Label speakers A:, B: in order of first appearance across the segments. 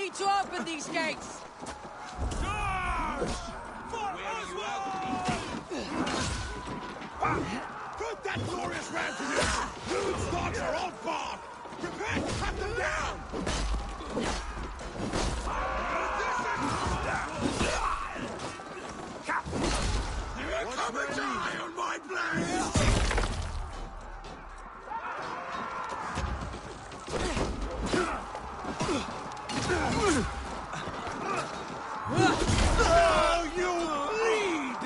A: need to open these gates!
B: Put that glorious ram to use! Loot stocks are on guard! Prepare to cut them down! Come and die on my blade! Oh, you bleed!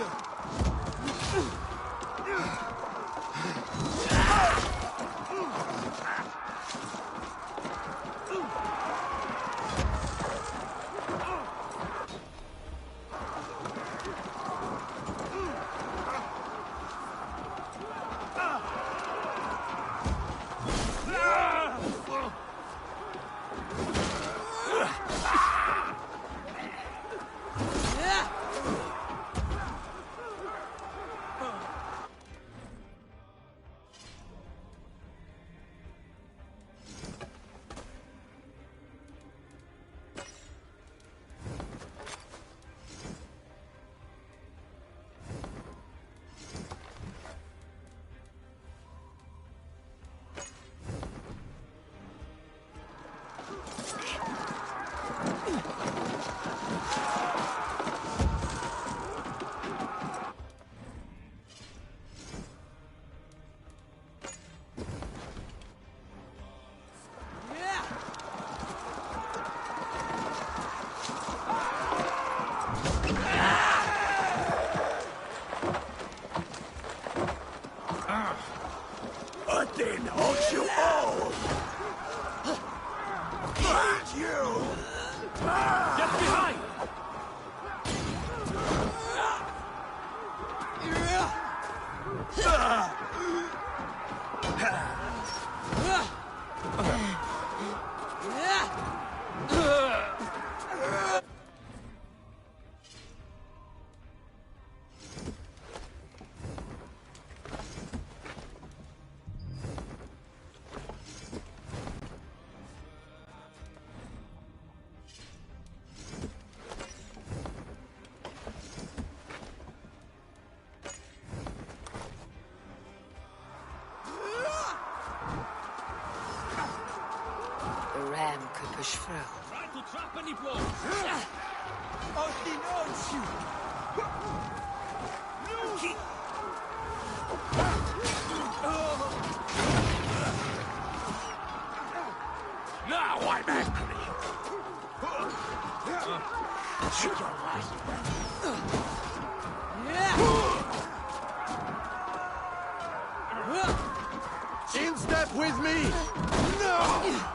A: Could push through.
C: Try to trap any blows.
B: Now I'm angry. Should your life. In step with me. No.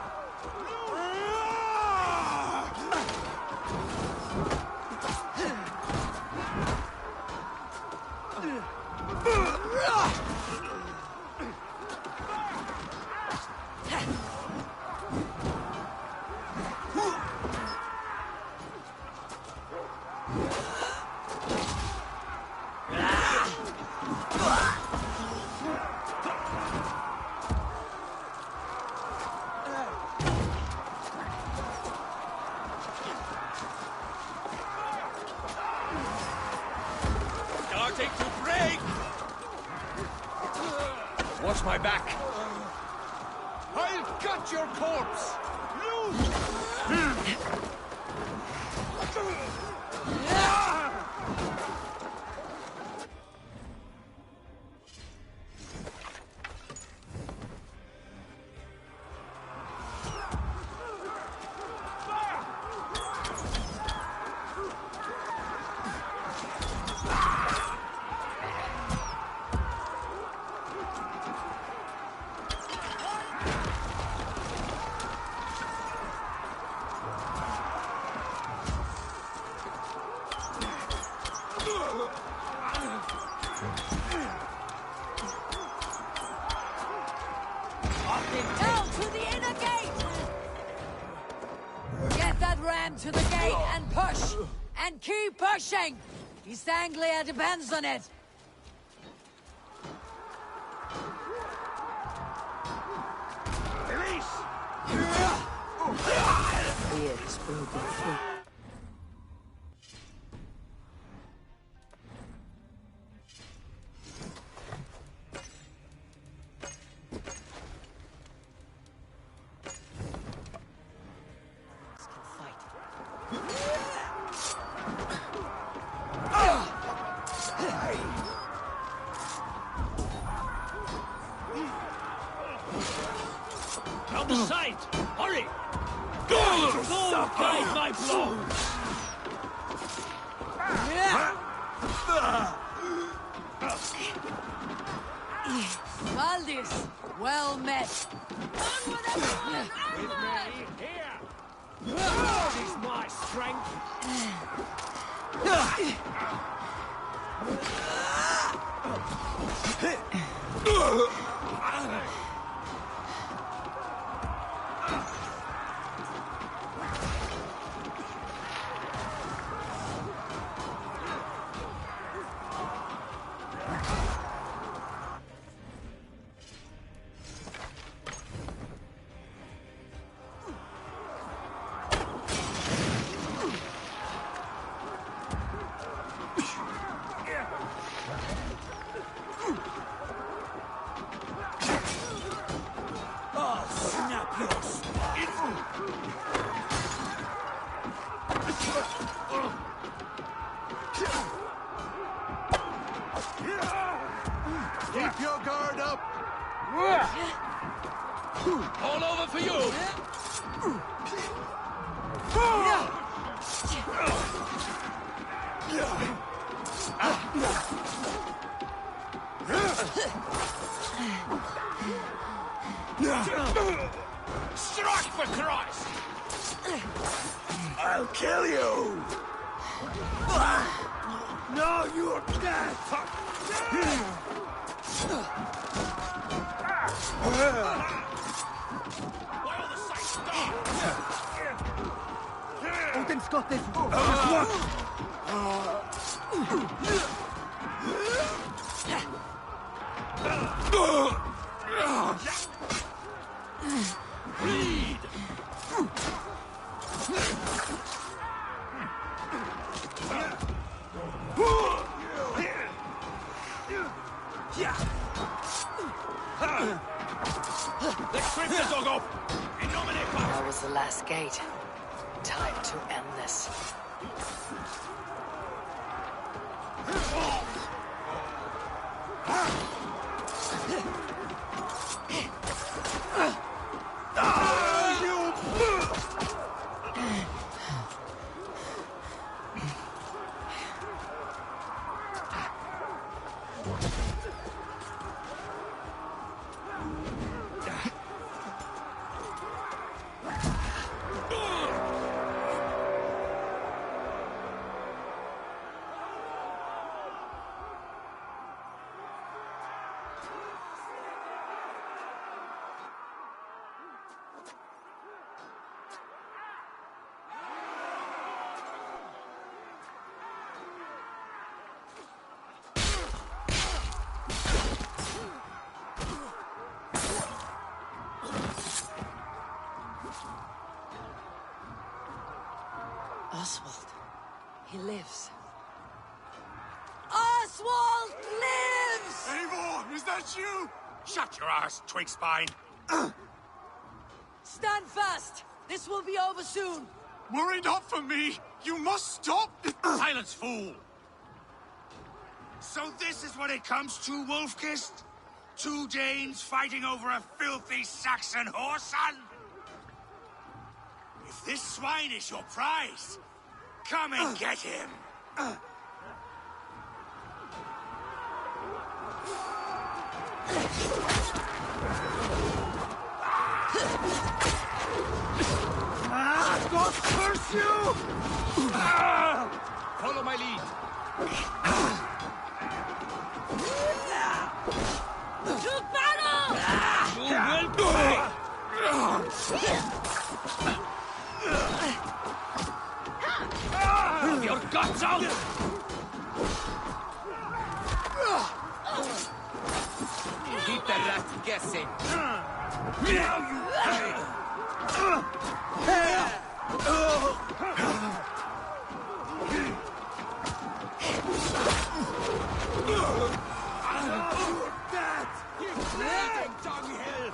C: Starting to break! Watch my back.
B: I'll cut your corpse!
A: Down to the inner gate! Get that ram to the gate and push! And keep pushing! East Anglia depends on it!
B: Release!
A: Fear is
C: Down the side! Hurry! Go! Guide my blow!
A: Valdis, well met. Onward, everyone!
C: With me, here! This is my strength!
B: Keep your guard up!
C: All over for you! Strike for Christ!
B: I'll kill you! No, you're dead!
C: Why all the sights stop?
B: Odin's got this!
C: Bleed! Let's trip the dog off! In nomine
A: That was the last gate. Time to end this. Oswald. He lives. Oswald lives!
B: Eivor, is that you?
C: Shut your ass, twig spine!
A: Stand fast! This will be over soon!
B: Worry not for me! You must stop!
C: Silence, fool!
D: So this is what it comes to, Wolfkist? Two Danes fighting over a filthy Saxon whoreson? If this swine is your prize, come and get him!
B: God curse you!
C: Follow my lead!
A: To battle!
C: You will pay! Have your guts out! Keep the rest guessing.
B: Now you pay!
C: You bleeding dunghill!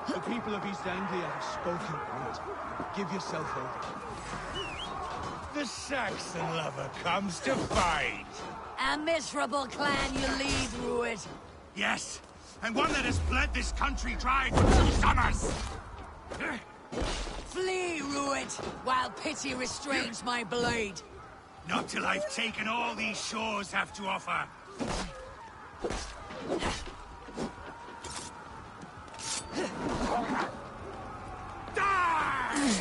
E: The people of East Anglia have spoken word. Give yourself over.
D: The Saxon lover comes to fight.
A: A miserable clan you lead, Rued.
D: Yes, and one that has bled this country dry for 2 summers.
A: Flee, Rued, while pity restrains my blade.
D: Not till I've taken all these shores have to offer. Die!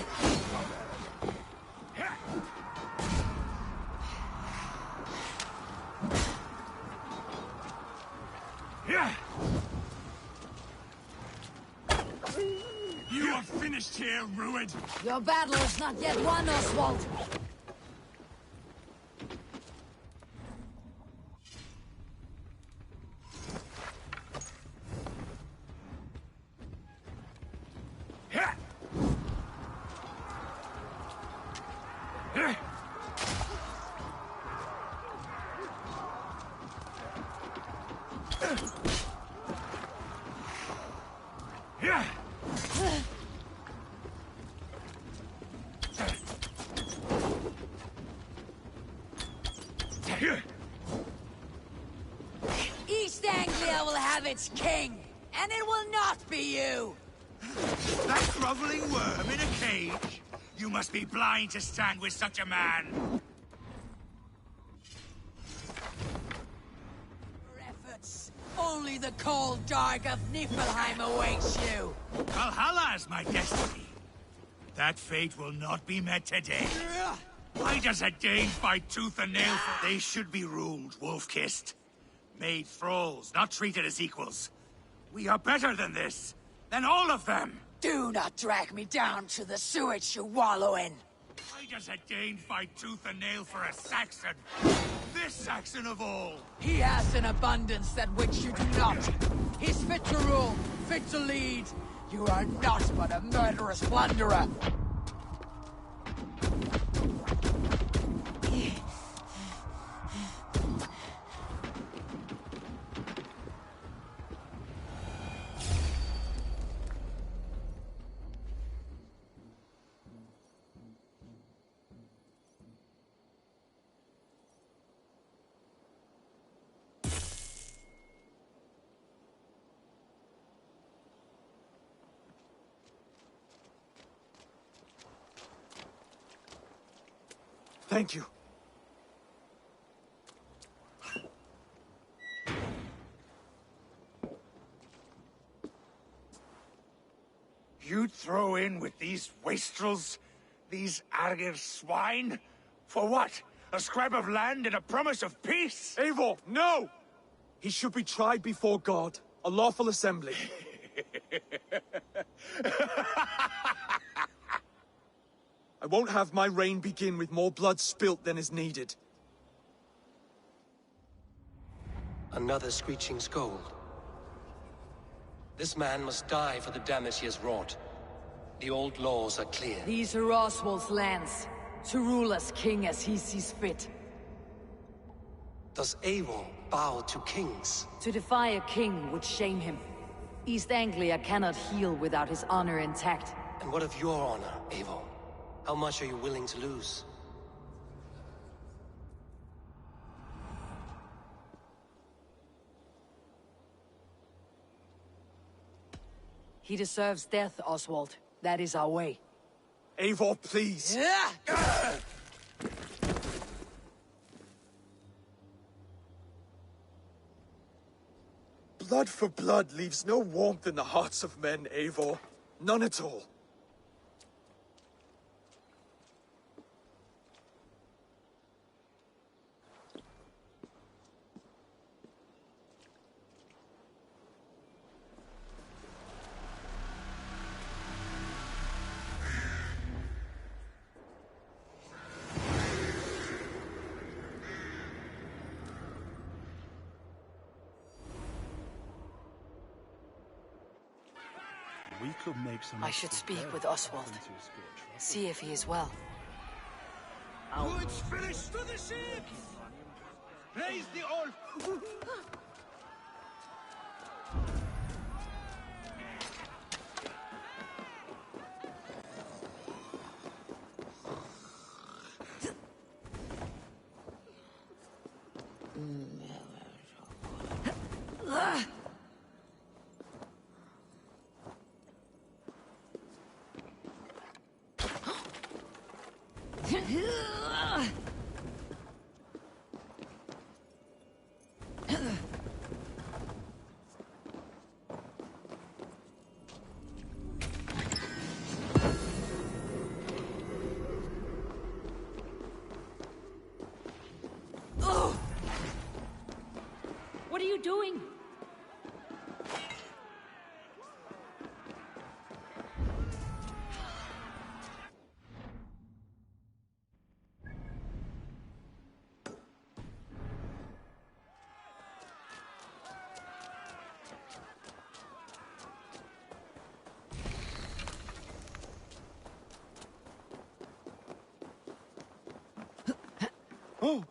D: You are finished here, Rued.
A: Your battle is not yet won, Oswald. East Anglia will have its king, and it will not be you!
D: That groveling worm in a cage? You must be blind to stand with such a man.
A: Your efforts. Only the cold dark of Niflheim awaits you.
D: Valhalla is my destiny. That fate will not be met today. Why does a Dane fight tooth and nail for... They should be ruled, wolf-kissed. Made thralls, not treated as equals. We are better than this. Than all of them.
A: Do not drag me down to the sewage you wallow in.
D: Why does a Dane fight tooth and nail for a Saxon? This Saxon of all.
A: He has an abundance that which you do not. He's fit to rule, fit to lead. You are not but a murderous plunderer.
E: Thank you.
D: You'd throw in with these wastrels? These Argir swine? For what? A scrap of land and a promise of peace?
E: Eivor, no! He should be tried before God, a lawful assembly. I won't have my reign begin with more blood spilt than is needed.
F: Another screeching scold. This man must die for the damage he has wrought. The old laws are clear.
A: These are Oswald's lands, to rule as king as he sees fit.
F: Does Eivor bow to kings?
A: To defy a king would shame him. East Anglia cannot heal without his honor intact.
F: And what of your honor, Eivor? How much are you willing to lose?
A: He deserves death, Oswald. That is our way.
E: Eivor, please. Blood for blood leaves no warmth in the hearts of men, Eivor. None at all.
G: We could make some.
H: I should speak with Oswald. See if he is well.
B: Goods finished to the ships! Raise the old...
H: What are you doing?
B: Oh!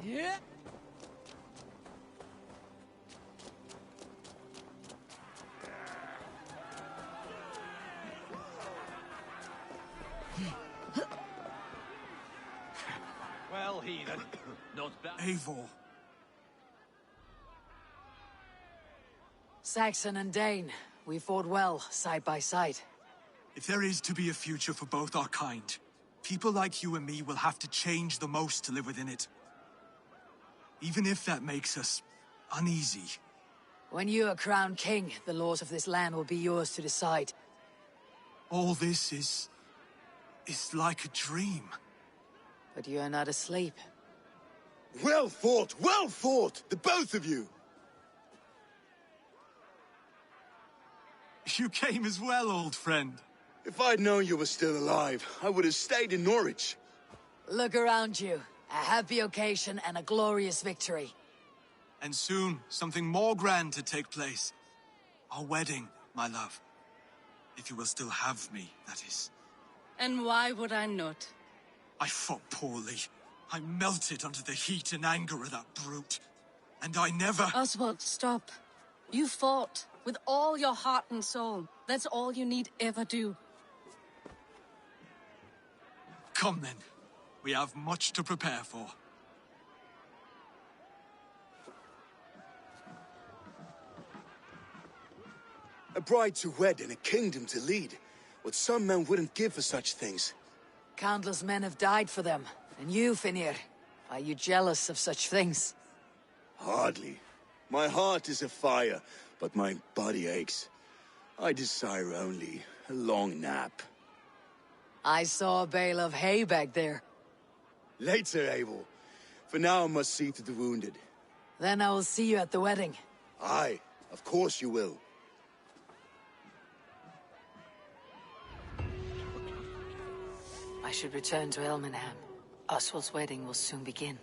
A: Yeah.
C: Well, heathen. Not bad.
E: Eivor.
H: Saxon and Dane, we fought well, side by side.
E: If there is to be a future for both our kind, people like you and me will have to change the most to live within it. Even if that makes us uneasy.
H: When you are crowned king, the laws of this land will be yours to decide.
E: All this is like a dream.
H: But you are not asleep.
B: Well fought, the both of you!
E: You came as well, old friend.
B: If I'd known you were still alive, I would have stayed in Norwich.
H: Look around you. A happy occasion and a glorious victory.
E: And soon, something more grand to take place. Our wedding, my love. If you will still have me, that is.
I: And why would I not?
E: I fought poorly. I melted under the heat and anger of that brute. And I never...
I: Oswald, stop. You fought with all your heart and soul. That's all you need ever do.
E: Come then. We have much to prepare for.
B: A bride to wed and a kingdom to lead. What some men wouldn't give for such things.
H: Countless men have died for them. And you, Finnir, are you jealous of such things?
B: Hardly. My heart is afire, but my body aches. I desire only a long nap.
H: I saw a bale of hay back there.
B: Later, Abel. For now, I must see to the wounded.
H: Then I will see you at the wedding.
B: Aye, of course you will.
H: I should return to Elmenham. Oswald's wedding will soon begin.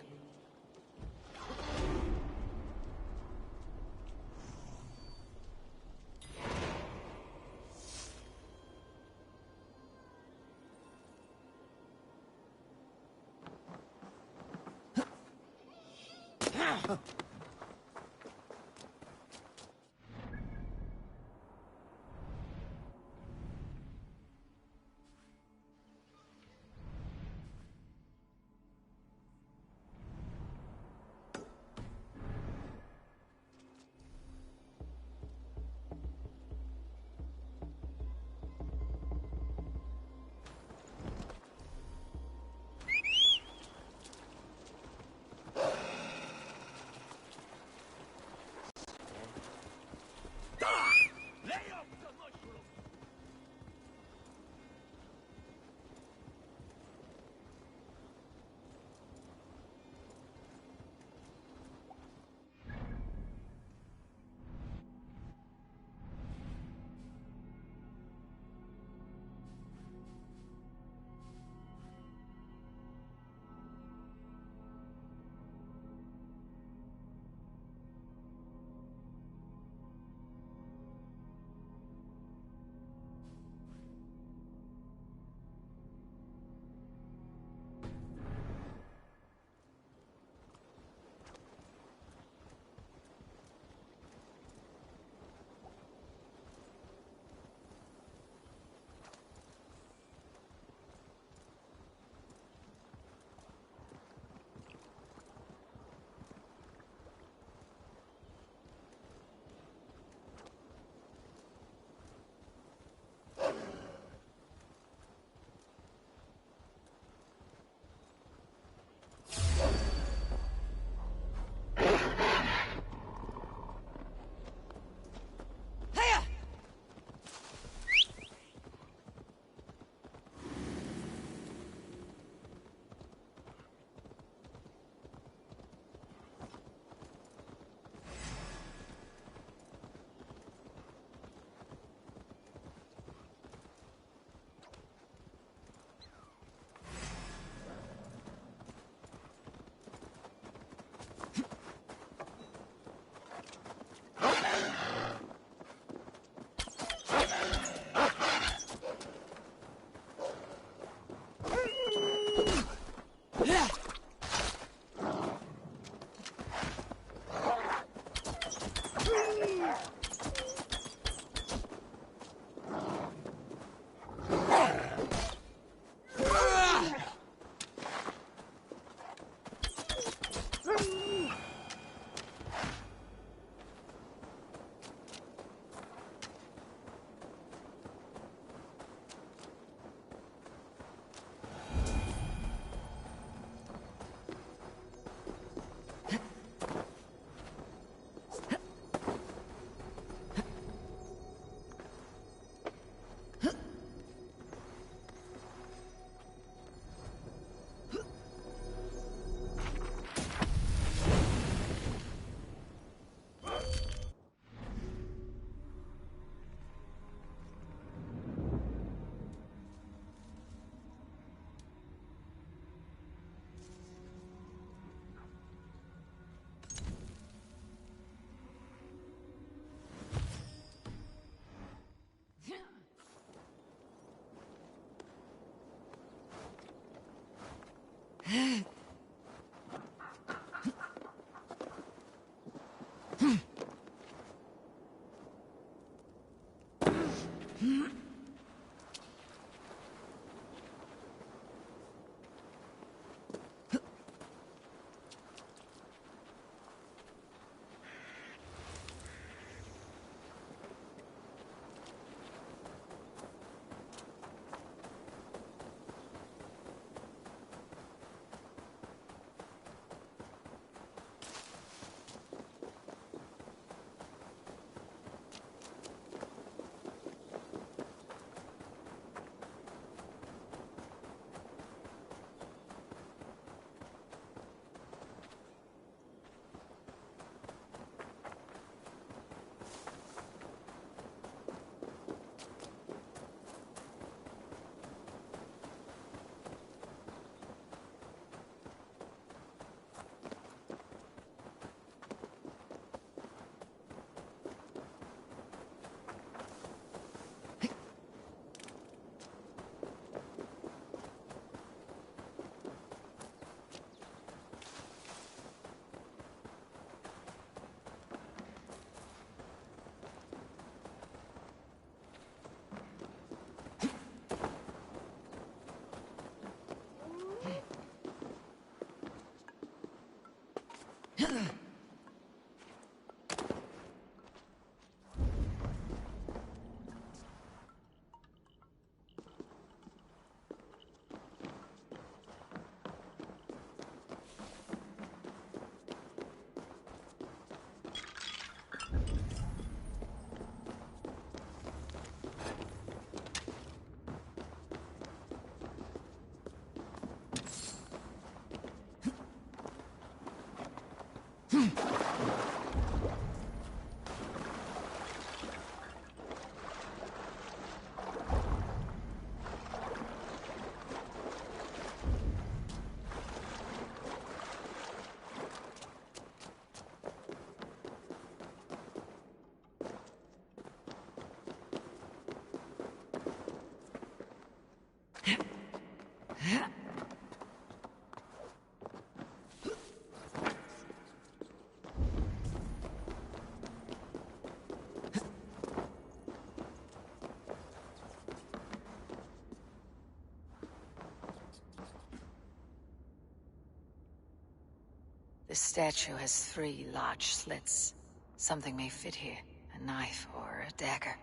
H: This statue has 3 large slits. Something may fit here. A knife or a dagger.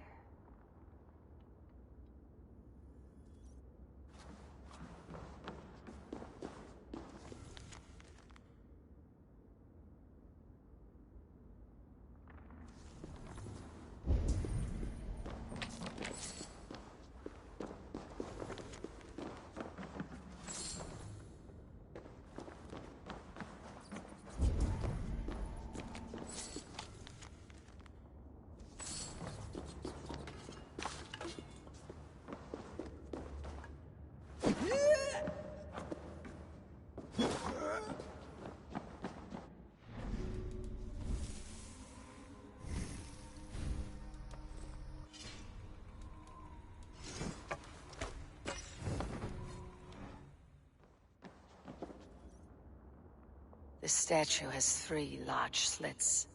H: This statue has 3 large slits.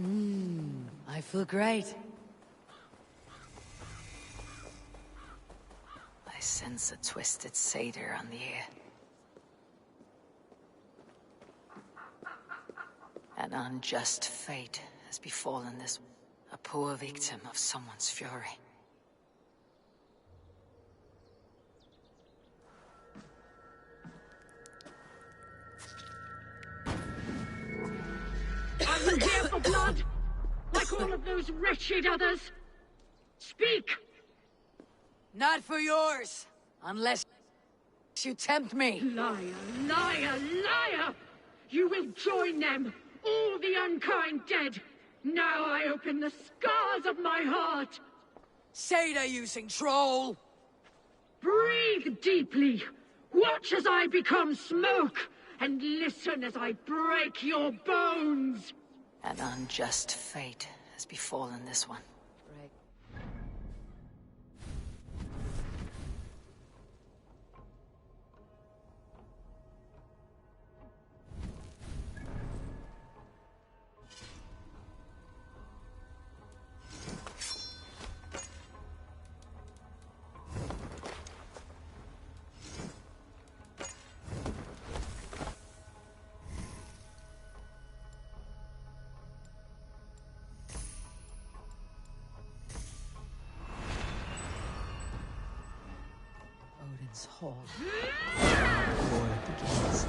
H: I feel great. I sense a twisted satyr on the air. An unjust fate has befallen this, a poor victim of someone's fury.
G: Are you here for blood? Like all of those wretched others? Speak!
A: Not for yours, unless you tempt me.
G: Liar, liar, liar! You will join them, all the unkind dead. Now I open the scars of my heart.
A: Satyr using troll.
G: Breathe deeply. Watch as I become smoke, and listen as I break your bones.
H: An unjust fate has befallen this one. Odin's Hall. The war begins.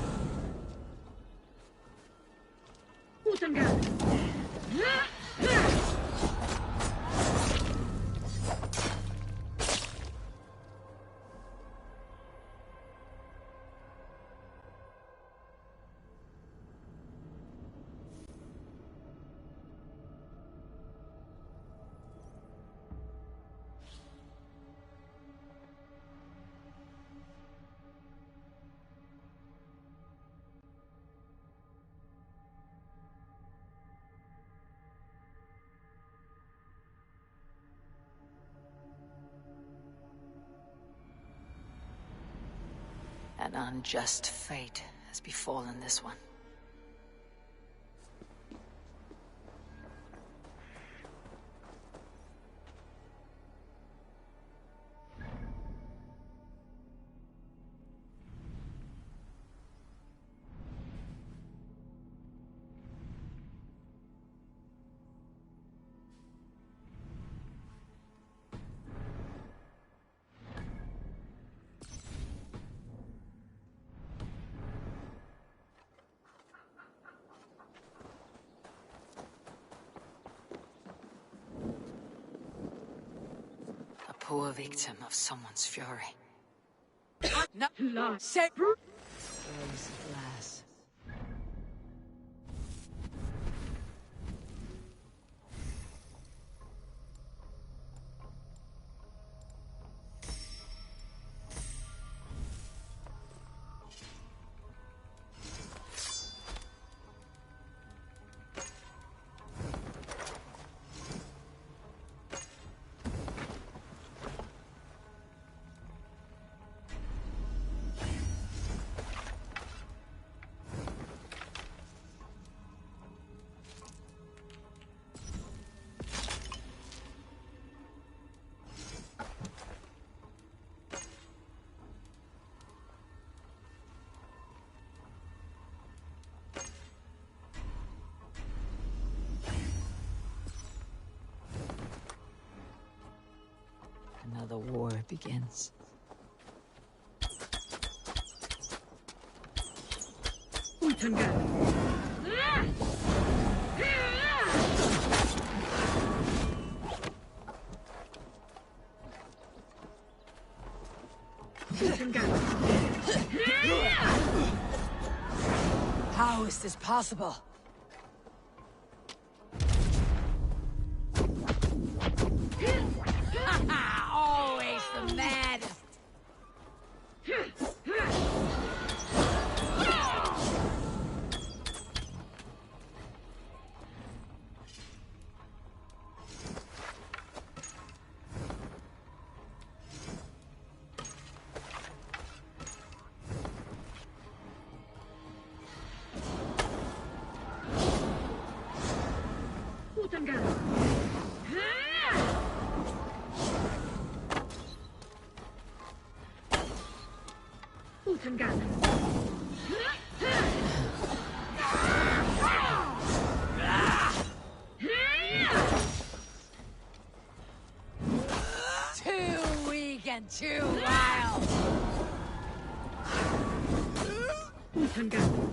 H: An unjust fate has befallen this one. Poor victim of someone's fury.
A: No, say
H: Rose of glass. Another war begins.
A: how is this possible? Always the maddest.
G: Utenga! Utenga!
A: 'Too weak and too wild!
G: Utenga!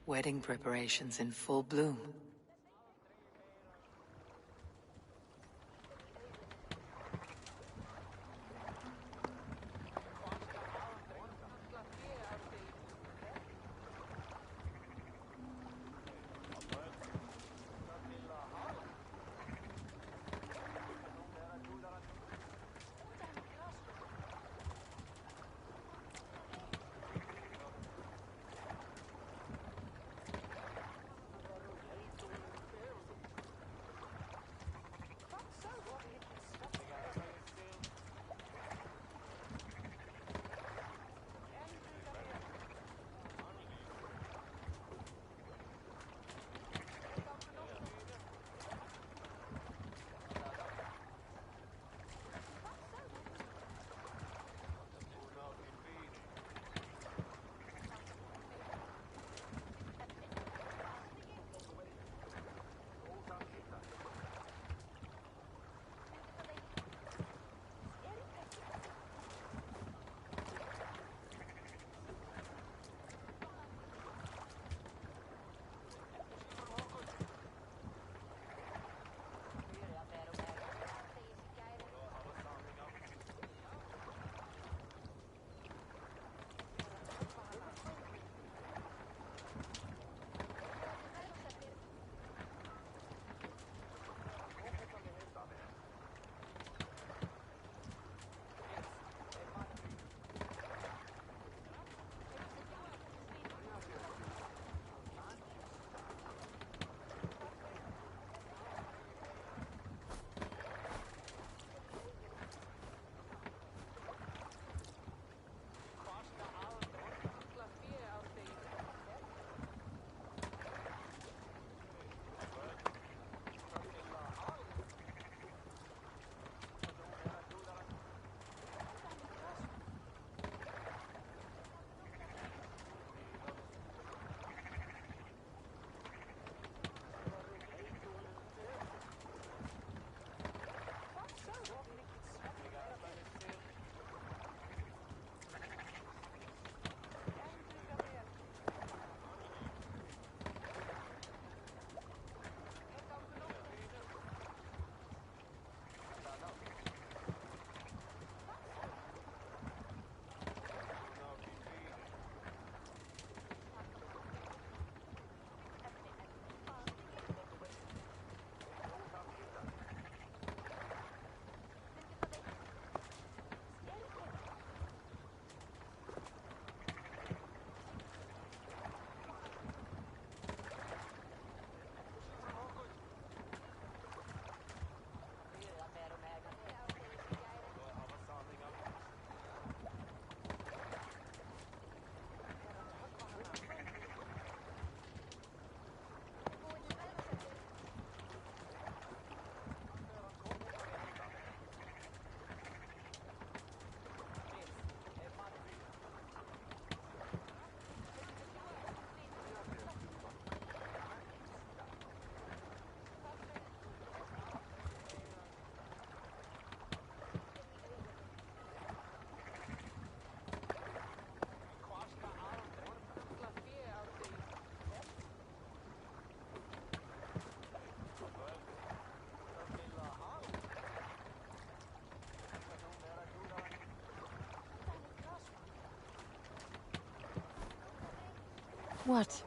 H: Wedding preparations in full bloom. What?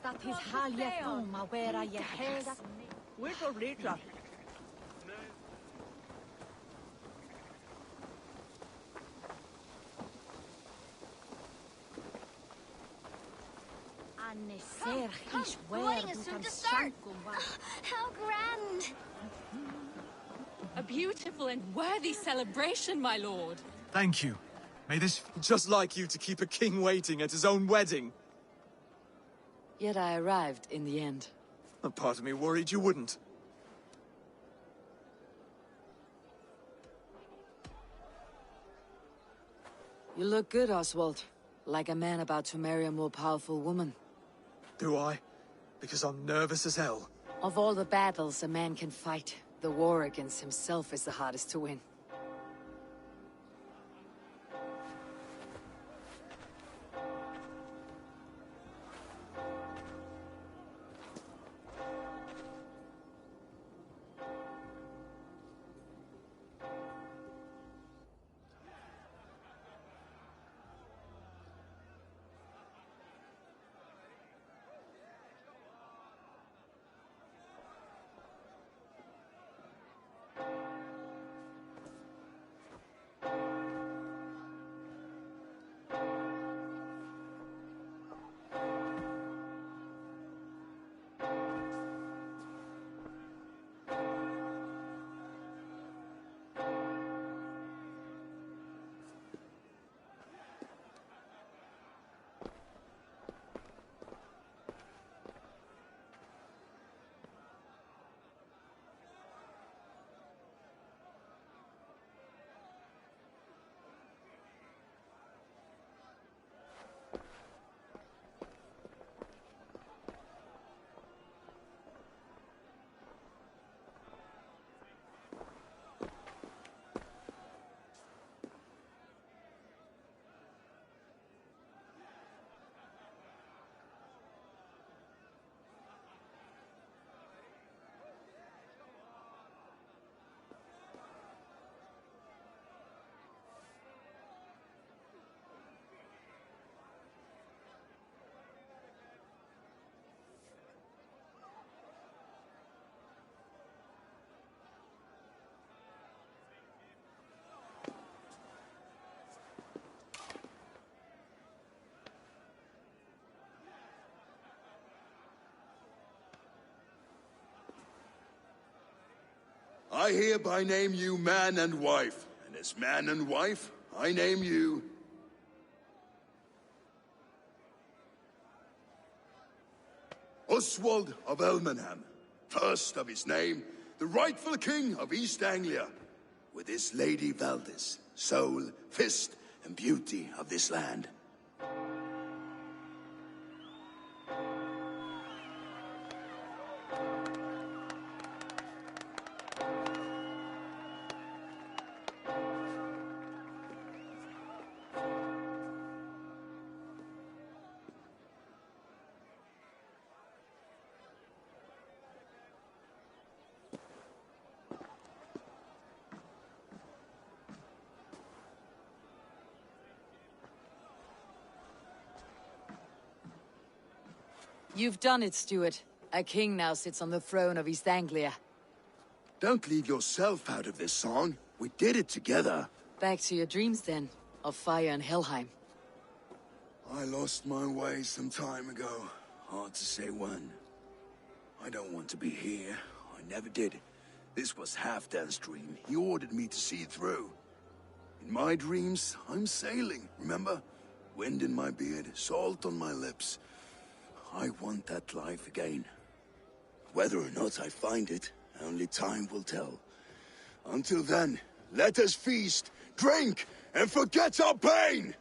I: That is Halia where I head.
A: Wait till later.
I: How grand! A beautiful and worthy celebration, my lord.
E: Thank you. May this just like you to keep a king waiting at his own wedding.
H: Yet I arrived in the end.
E: A part of me worried you wouldn't.
H: You look good, Oswald. Like a man about to marry a more powerful woman.
E: Do I? Because I'm nervous as hell.
H: Of all the battles a man can fight, the war against himself is the hardest to win.
B: I hereby name you man and wife, and as man and wife, I name you... Oswald of Elmenham, first of his name, the rightful king of East Anglia, with his lady Valdis, soul, fist, and beauty of this land.
H: You've done it, Stuart. A king now sits on the throne of East Anglia.
B: Don't leave yourself out of this song. We did it together.
H: Back to your dreams, then, of fire and Helheim.
B: I lost my way some time ago. Hard to say when. I don't want to be here. I never did. This was Halfdan's dream. He ordered me to see it through. In my dreams, I'm sailing, remember? Wind in my beard, salt on my lips. I want that life again. Whether or not I find it, only time will tell. Until then, let us feast, drink, and forget our pain!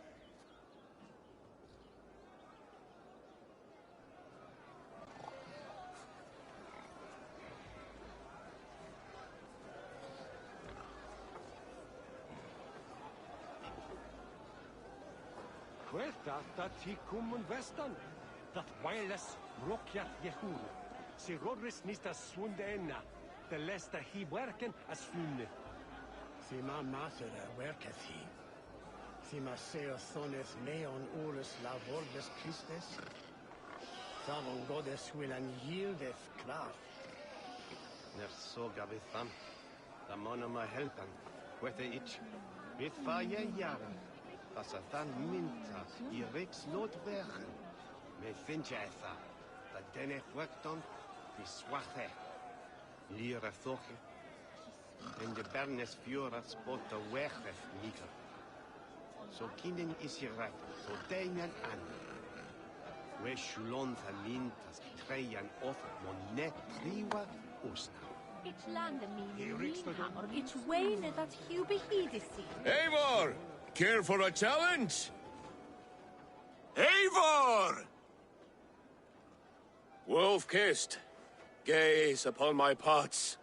C: Querta ticum vestan, that wireless rokyat yehun. Si rodris nista swundena, the lesta he werken as funne.
J: Si ma masera werketh he. Si ma seo thones neon urus la vordes Christes. Savon godes willan yieldeth craft.
K: Ner so gabitham, the monoma helpan, whether ich, with fire yara. As a than minta, I rex not werken. Me finjetha, that dene workton, die swache. Lira thoche. En de bernes fjora spot de wegweg niger. So kinden is hier right, so deinen an. Weshulonta mintas trejan off monet priwa usna.
L: It's land or it's way that hubihidisi.
B: Eivor! Care for a challenge? Eivor! Wolf-kissed. Gaze upon my pots.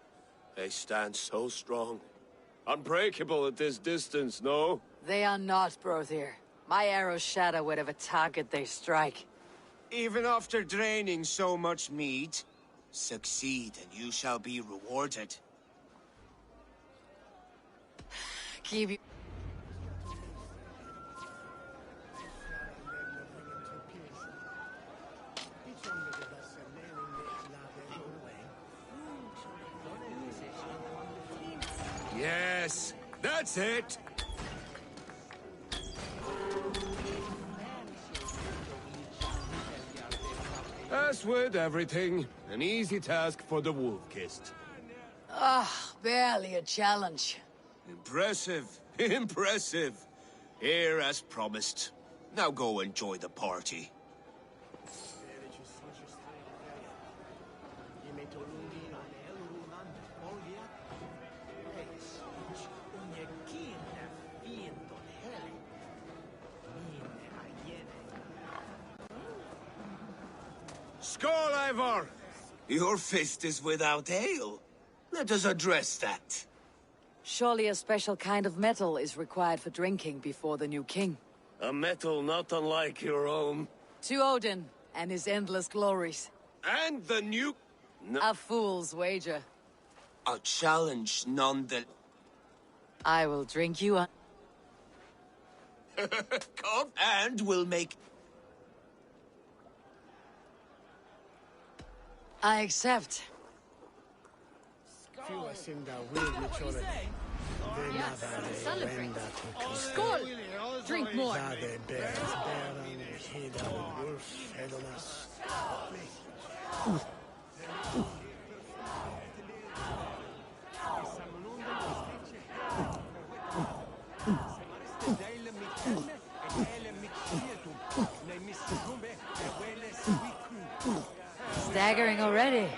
B: They stand so strong. Unbreakable at this distance, no?
H: They are not, Brother. My arrows shatter whatever target they strike.
M: Even after draining so much meat, succeed and you shall be rewarded.
H: Keep you...
B: Yes, that's it! As with everything, an easy task for the Wolf-kissed.
H: Ah, barely a challenge.
M: Impressive, impressive. Here as promised. Now go enjoy the party.
B: Skål, Eivor!
M: Your fist is without ale. Let us address that.
H: Surely a special kind of metal is required for drinking before the new king.
B: A metal not unlike your own.
H: To Odin and his endless glories.
B: And the new...
H: A fool's wager.
M: A challenge none that...
H: I will drink you a...
M: Come, and we'll make...
H: I accept.
I: Celebrate. Skål! Drink more.
H: Staggering already.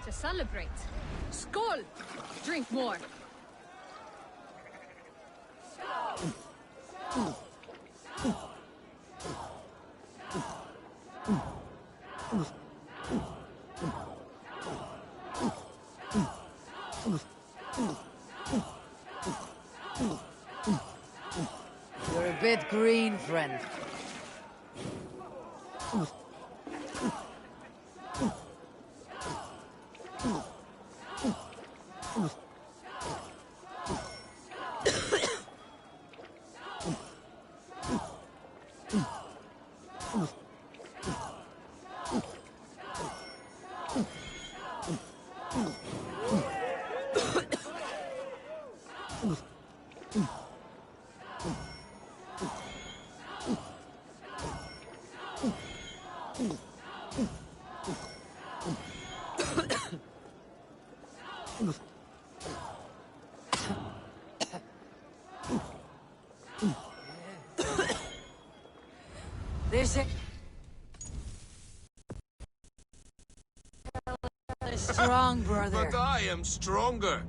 I: To celebrate. Skål! Drink more.
A: You're a bit green, friend. This is strong, brother.
M: But I am stronger.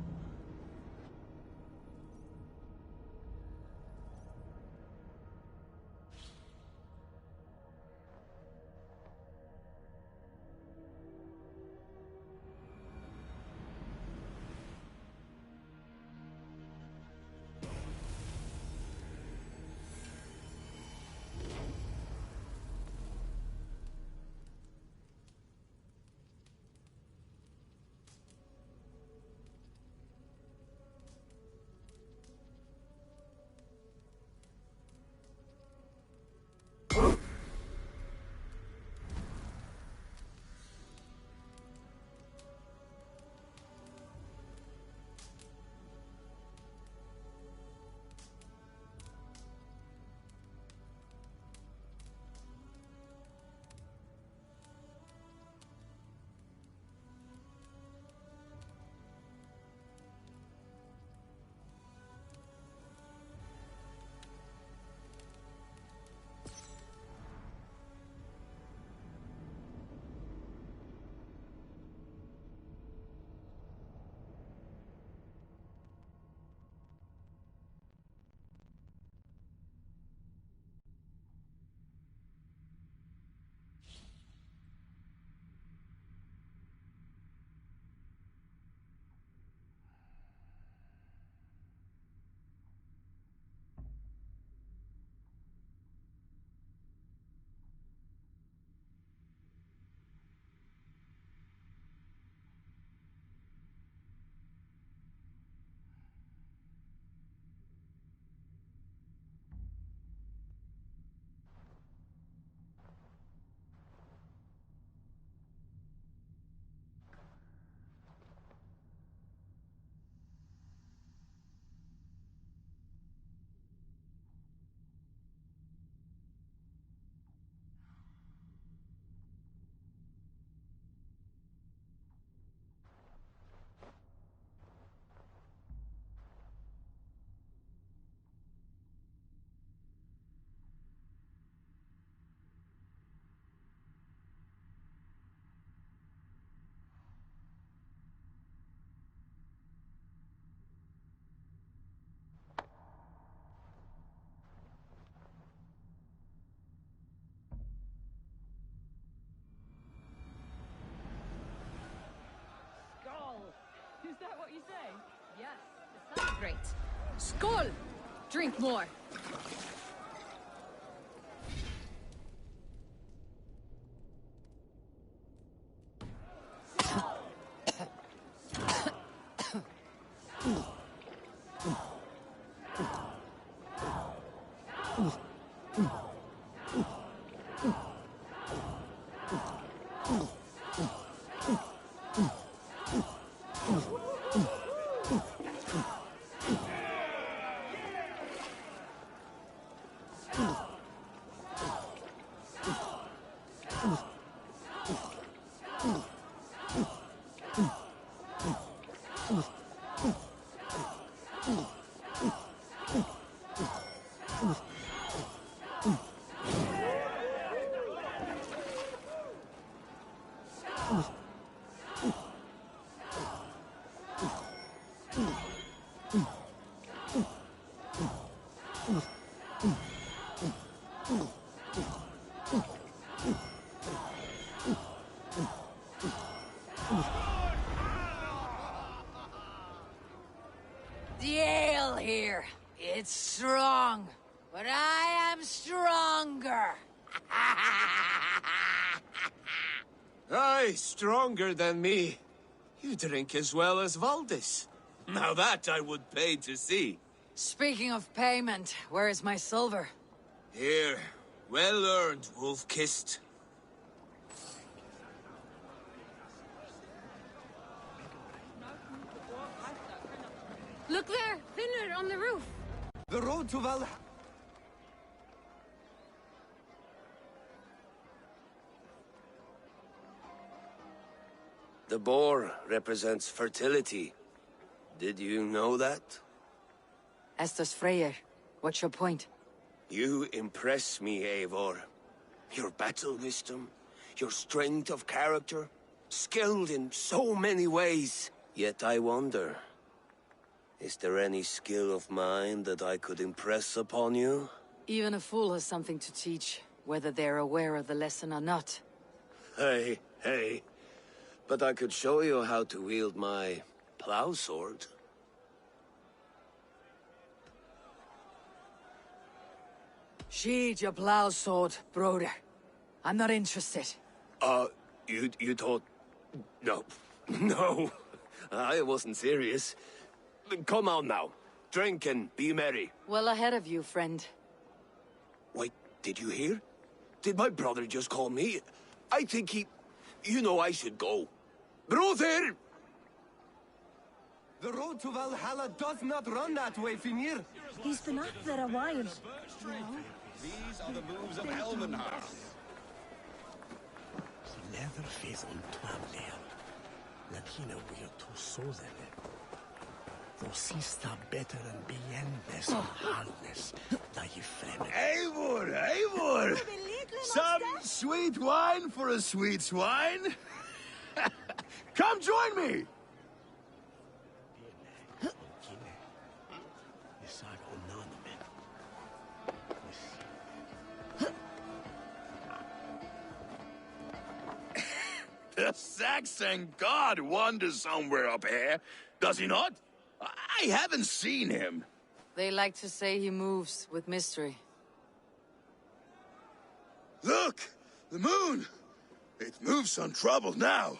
I: Is that what you say? Yes, to celebrate. Skål! Drink more.
M: Aye, stronger than me. You drink as well as Valdis. Now that I would pay to see.
H: Speaking of payment, where is my silver?
M: Here. Well earned, wolf-kissed.
I: Look there! Thinner on the roof!
C: The road to Val...
M: The boar represents fertility. Did you know that?
H: Estes Freyr, what's your point?
M: You impress me, Eivor. Your battle wisdom, your strength of character, skilled in so many ways. Yet I wonder, is there any skill of mine that I could impress upon you?
H: Even a fool has something to teach, whether they're aware of the lesson or not.
M: Hey. But I could show you how to wield my plow sword.
H: Sheathe your plow sword, brother. I'm not interested.
M: You thought... No, I wasn't serious. Come on now, drink and be merry.
H: Well ahead of you, friend.
M: Wait, did you hear? Did my brother just call me? I think he... You know I should go. Brother!
C: The road to Valhalla does not run that way, Finir.
L: He's been up there a while.
N: These are the moves of Elvenhar.
J: Leatherface on Twamler. Latina we're to Sozele. Vosista better and beyond hardness.
B: Eivor! Some sweet wine for a sweet swine? Come join me! The Saxon god wanders somewhere up here, does he not? I haven't seen him.
H: They like to say he moves with mystery.
B: Look! The moon! It moves untroubled now.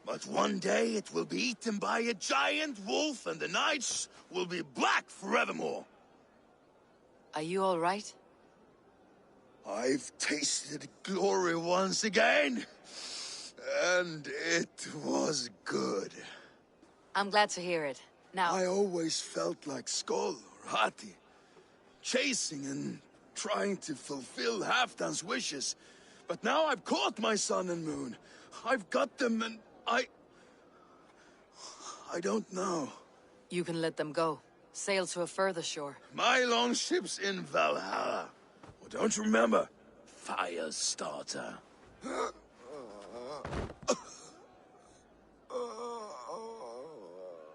B: But one day it will be eaten by a giant wolf and the nights will be black forevermore.
H: Are you all right?
B: I've tasted glory once again. And it was good.
H: I'm glad to hear it. Now...
B: I always felt like Skoll or Hati. Chasing and trying to fulfill Halfdan's wishes. But now I've caught my sun and moon. I've got them and I don't know.
H: You can let them go. Sail to a further shore.
B: My longship's in Valhalla. Well, don't you remember? Firestarter.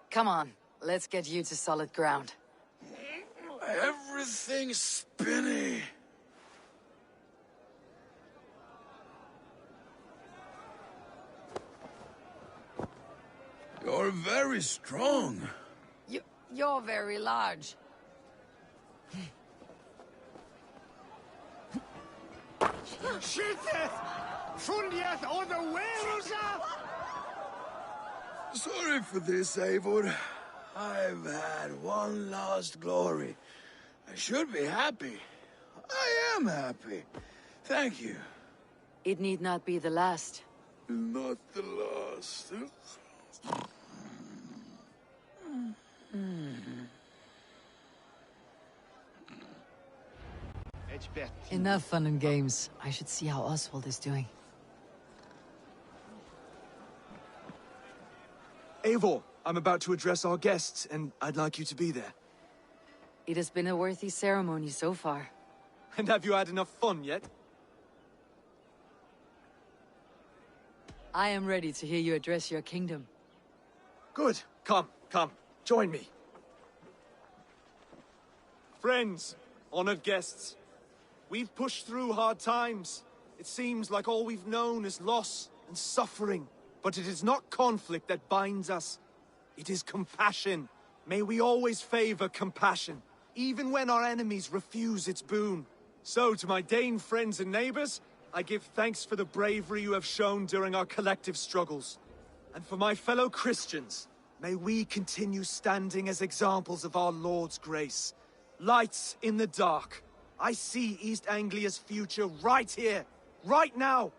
H: Come on, let's get you to solid ground.
B: Everything's spinny. You're very strong.
H: You're very large.
C: Shiteth! Fundieth or the Werusa!
B: Sorry for this, Eivor. I've had one last glory. I should be happy. I am happy. Thank you.
H: It need not be the last.
B: Not the last.
H: Enough fun and games. I should see how Oswald is doing.
E: Eivor, I'm about to address our guests, and I'd like you to be there.
H: It has been a worthy ceremony so far.
E: And have you had enough fun yet?
H: I am ready to hear you address your kingdom.
E: Good. Come. Join me. Friends, honored guests, we've pushed through hard times. It seems like all we've known is loss and suffering. But it is not conflict that binds us. It is compassion. May we always favor compassion, even when our enemies refuse its boon. So, to my Dane friends and neighbors, I give thanks for the bravery you have shown during our collective struggles. And for my fellow Christians, may we continue standing as examples of our Lord's grace. Lights in the dark. I see East Anglia's future right here, right now,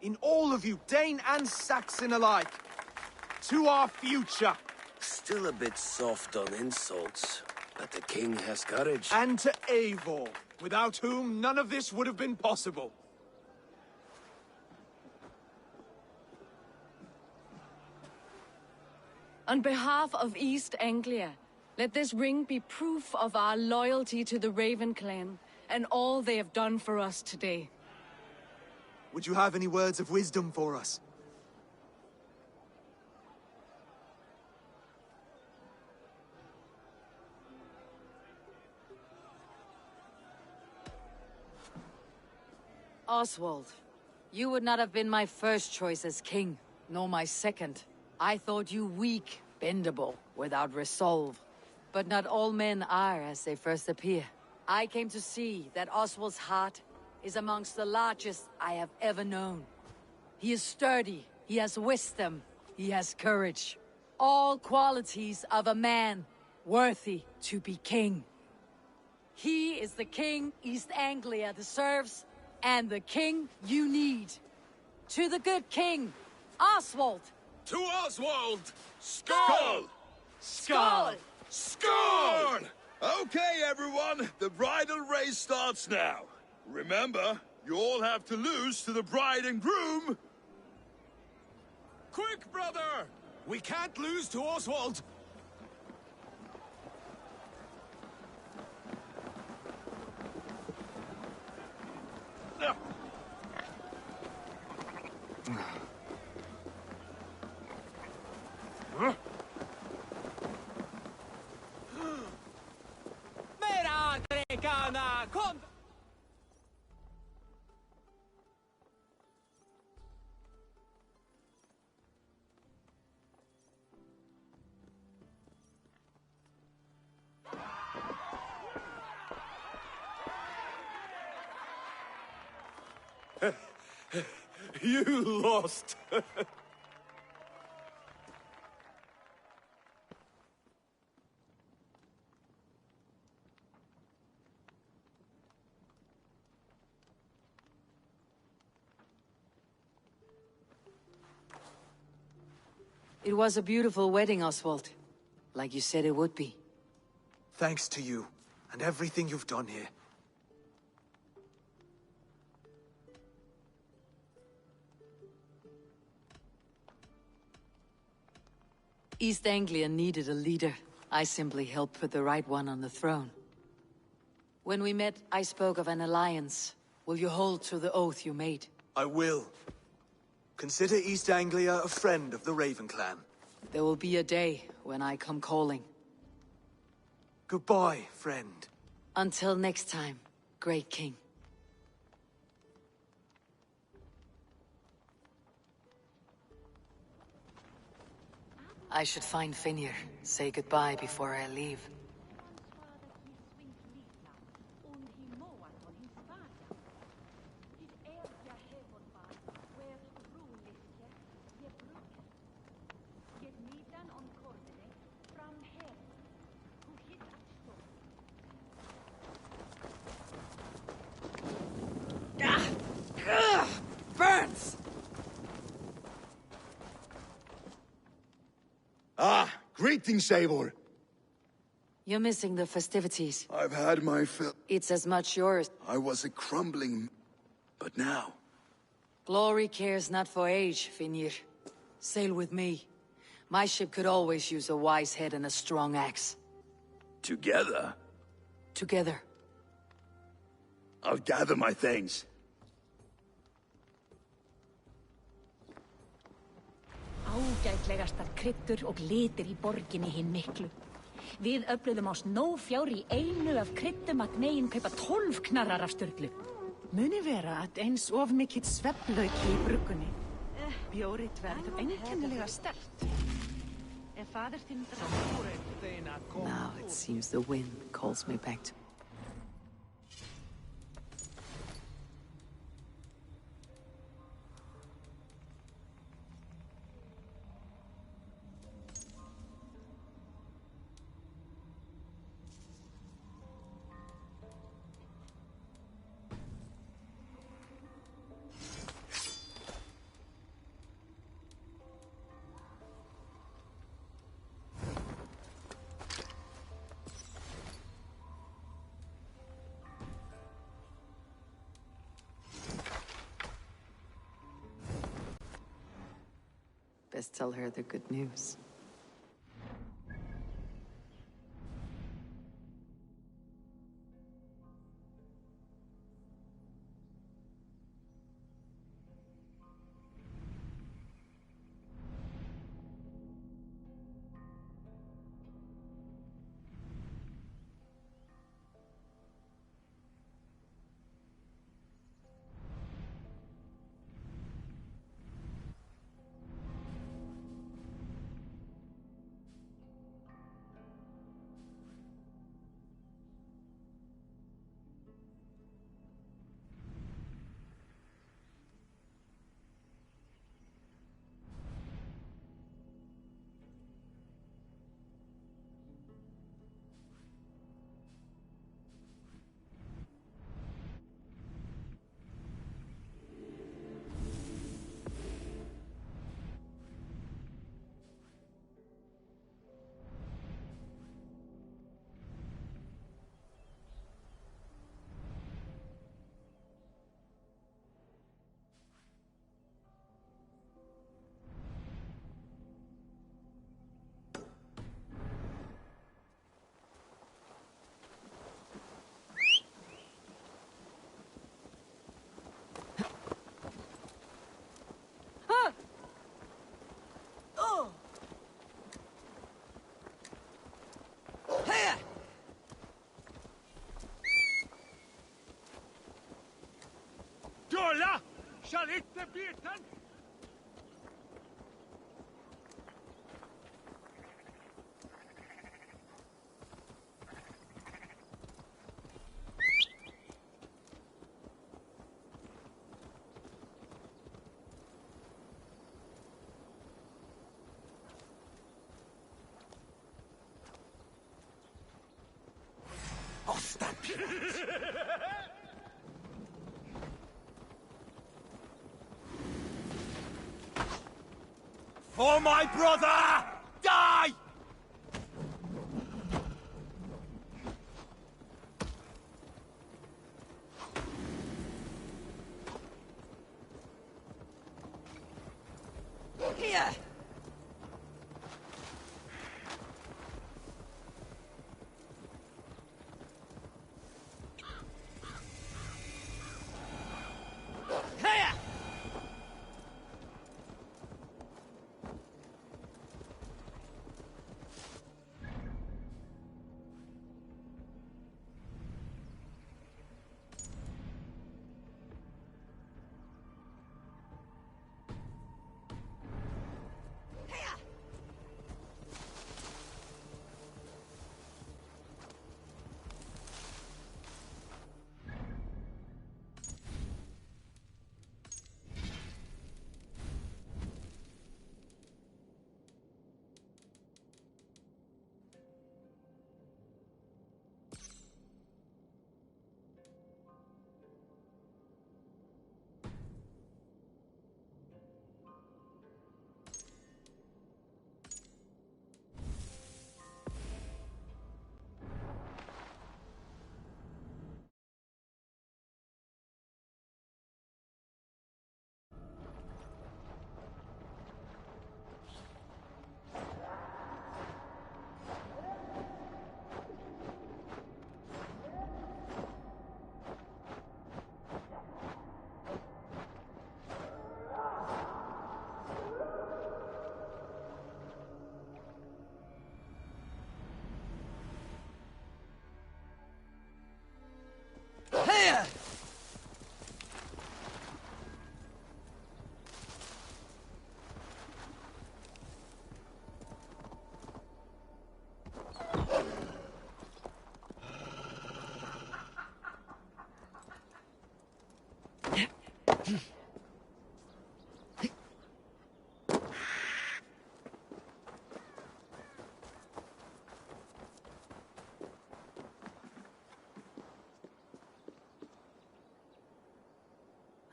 E: in all of you, Dane and Saxon alike. To our future.
M: Still a bit soft on insults, but the king has courage.
E: And to Eivor, without whom none of this would have been possible.
I: On behalf of East Anglia, let this ring be proof of our loyalty to the Raven clan and all they have done for us today.
E: Would you have any words of wisdom for us?
H: Oswald, you would not have been my first choice as king, nor my second. I thought you weak, bendable, without resolve. But not all men are as they first appear. I came to see that Oswald's heart is amongst the largest I have ever known. He is sturdy, he has wisdom, he has courage. All qualities of a man worthy to be king. He is the king East Anglia deserves, and the king you need. To the good king, Oswald!
B: To Oswald! Skull!
E: Skull!
B: Skull! Okay, everyone, the bridal race starts now. Remember, you all have to lose to the bride and groom.
E: Quick, brother! We can't lose to Oswald! You lost!
H: It was a beautiful wedding, Oswald. Like you said it would be.
E: Thanks to you, and everything you've done here.
H: East Anglia needed a leader. I simply helped put the right one on the throne. When we met, I spoke of an alliance. Will you hold to the oath you made?
E: I will. Consider East Anglia a friend of the Raven clan.
H: There will be a day when I come calling.
E: Goodbye, friend.
H: Until next time, great king. I should find Finir. Say goodbye before I leave.
A: Burns!
B: Ah, greetings, Eivor.
H: You're missing the festivities.
B: I've had my fill.
H: It's as much yours.
B: I was a crumbling... but now...
H: Glory cares not for age, Finir. Sail with me. My ship could always use a wise head and a strong axe.
B: Together?
H: Together.
B: I'll gather my things.
L: Ágætlegastar kryddur og litir í borginni hinn miklu. Við öfluðum á snófjár í einu af kryddum að megin kaupa 12 knarrar af Sturlu.
O: Muni vera að eins of mikill svefnlauki í bruggunni. Bjórið verður einkennilega sterkt. Faðir þinn
H: Now it seems the wind calls me back to... Best tell her the good news.
C: Dola! Shall it be done?
E: For my brother! Die!
A: Here! Here! Here!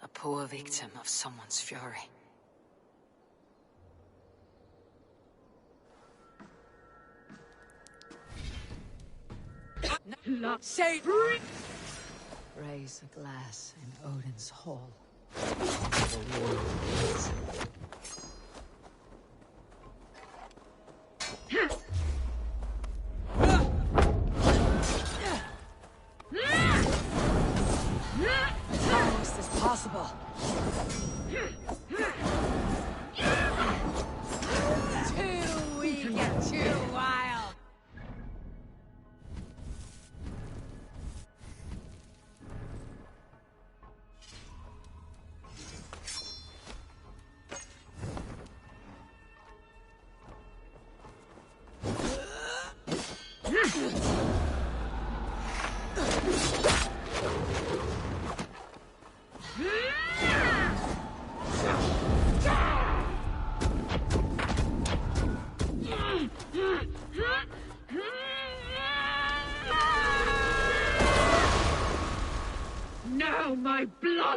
H: A poor victim of someone's fury.
A: Say,
H: Raise a glass in Odin's hall. The war begins.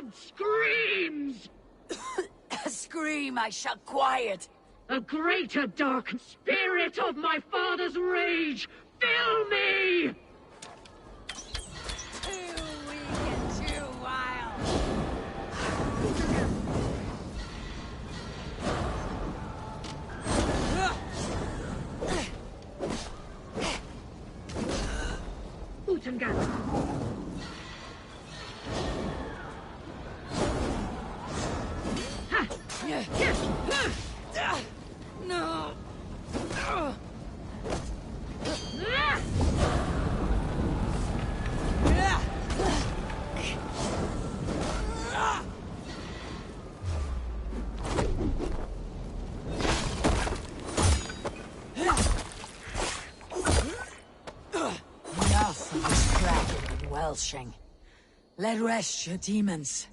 G: blood screams!
H: Scream, I shall quiet.
G: A greater dark spirit of my father's rage! Fill me!
H: Too weak and too wild.
G: Utengan!
H: No. Enough of this cracking and welshing. Let rest your demons.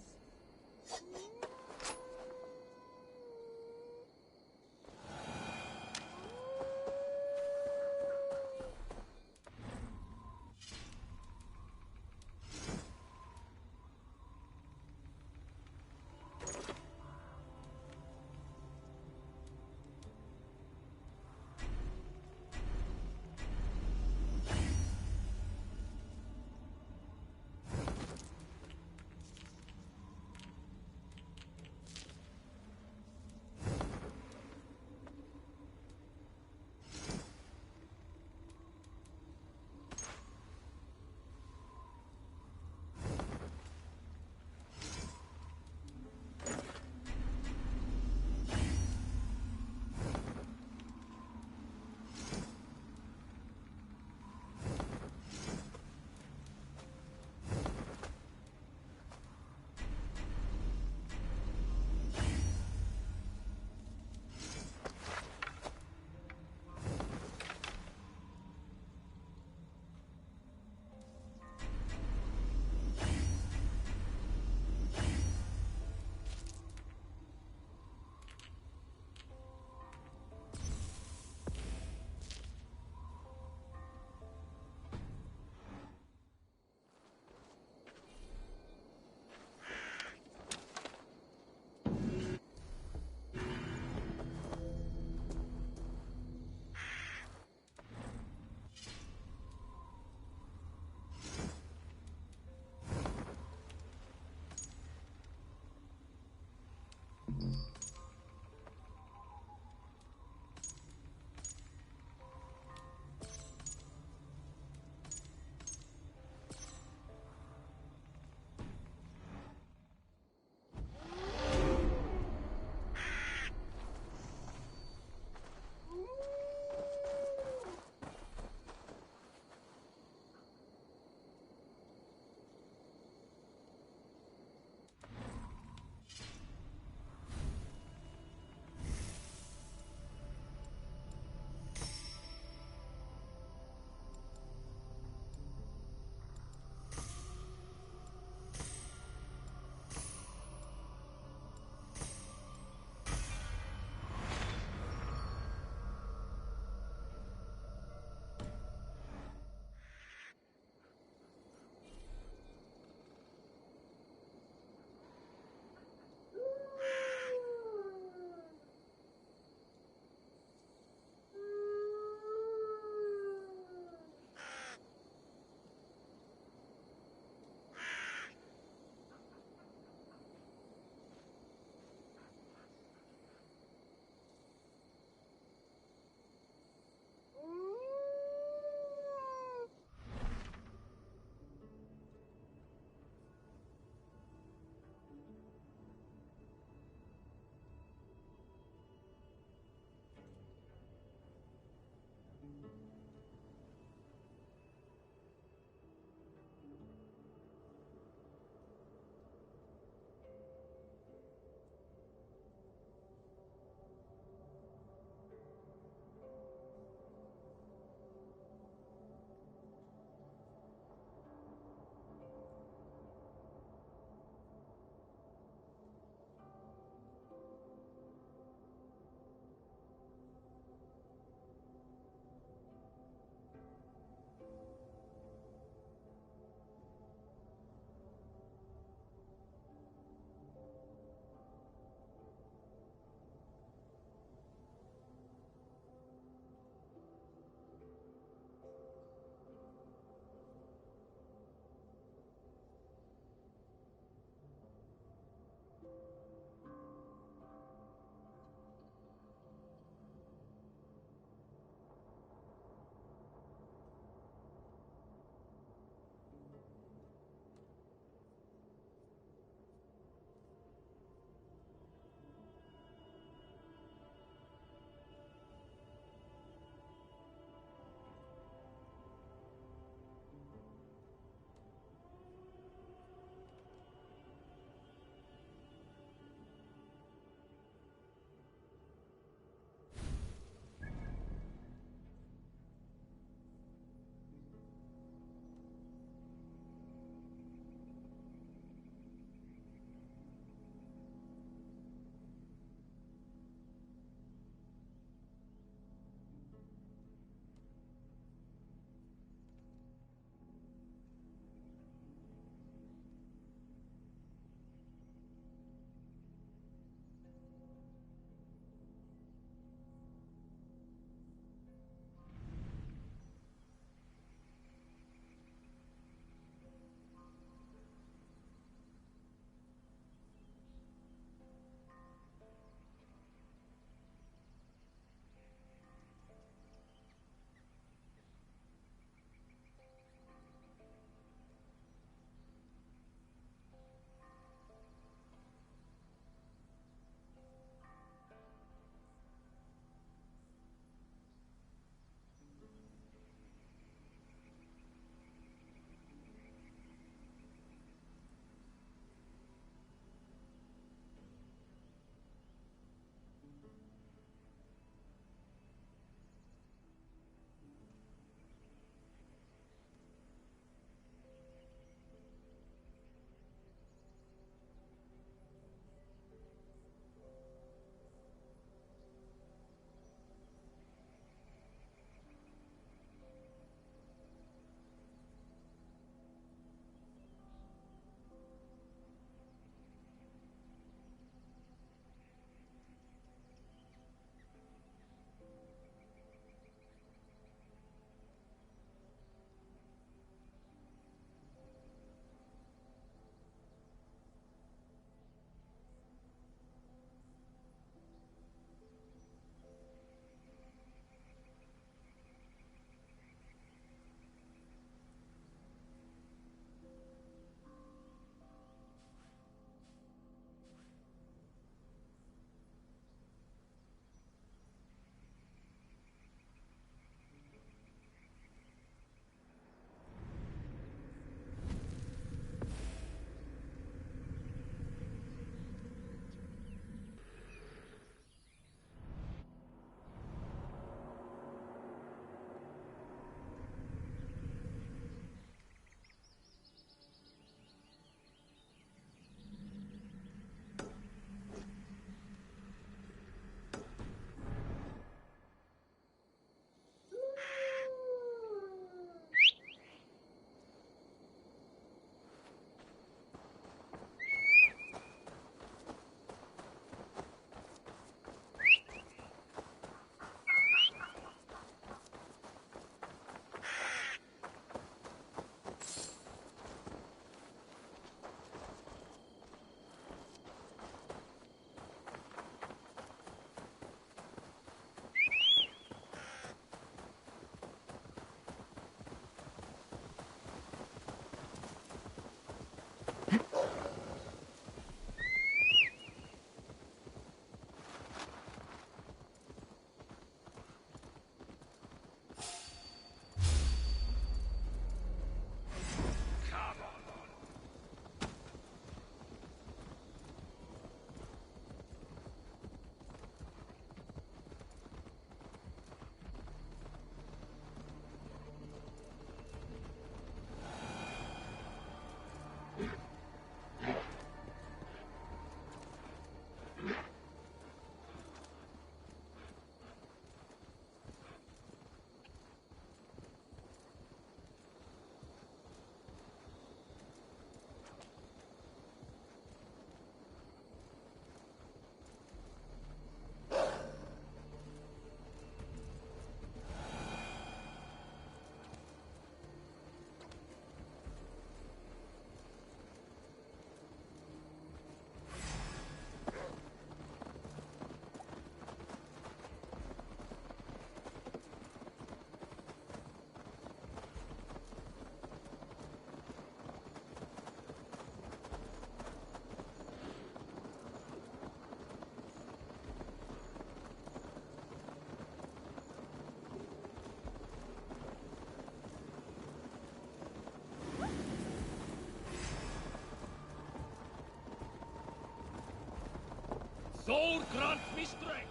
P: Thor grant me strength.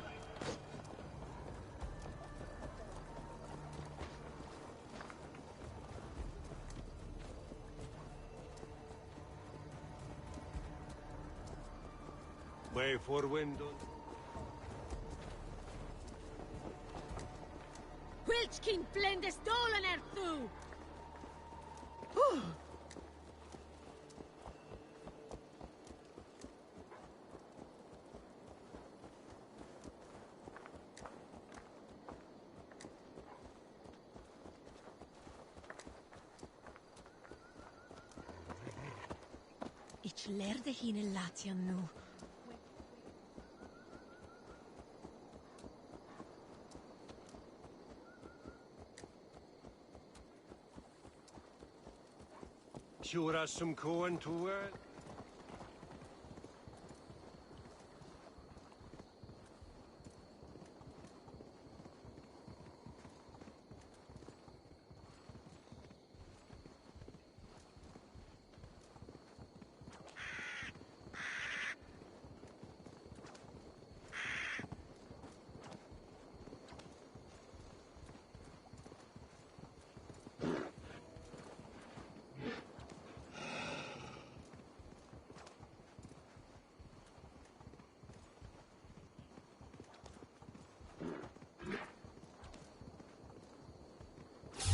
C: Way for window.
G: Wilchkin blende stolen erthu! Ich lerde hine Latian nu.
C: Sure as some corn to wear.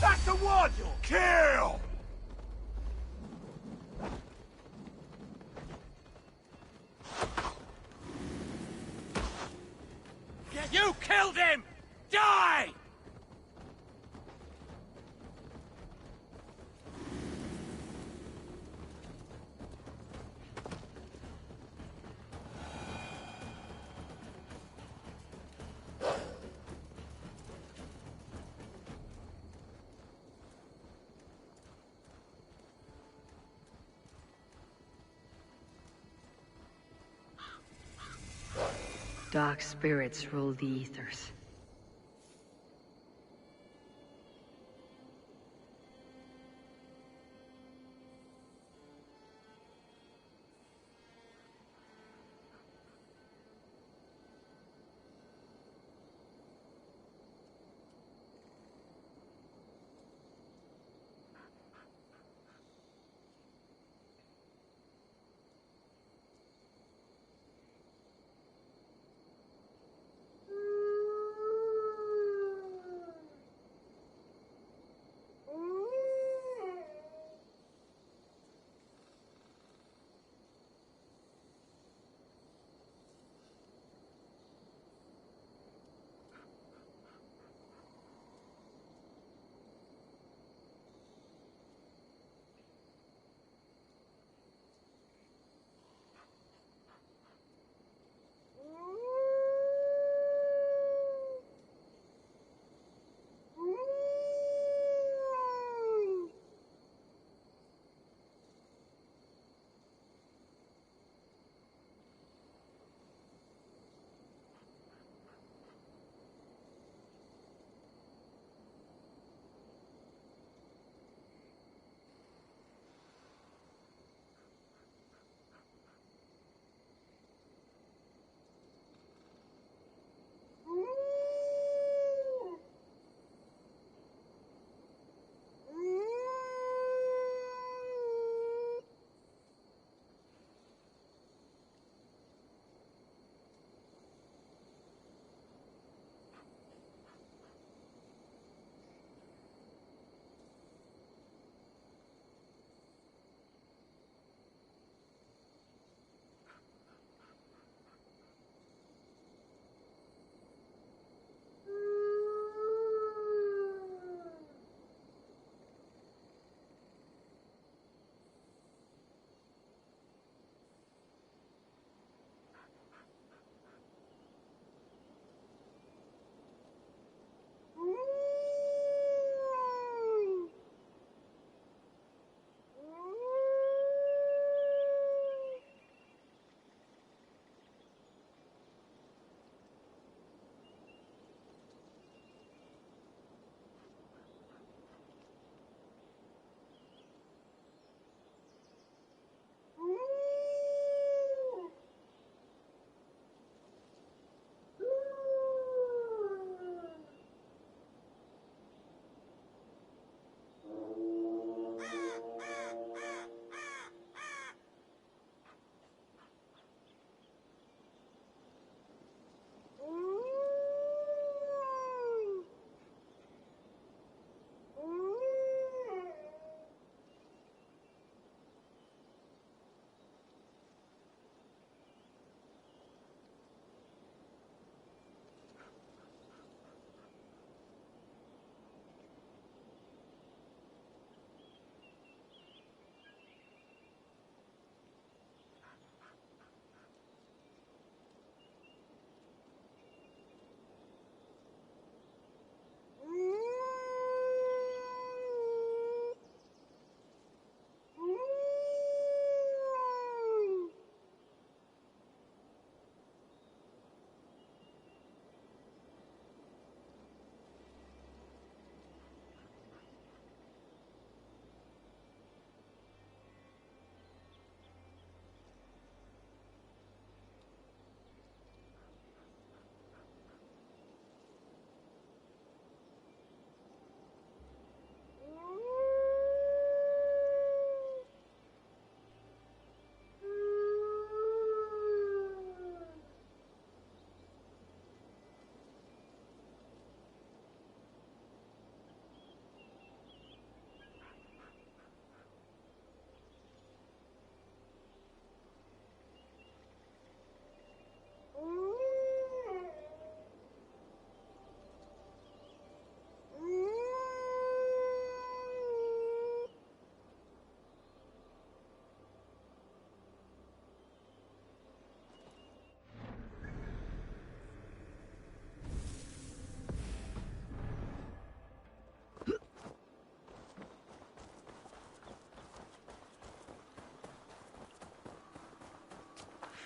D: That's the one! Kill!
P: You killed him! Die!
H: Dark spirits rule the ethers.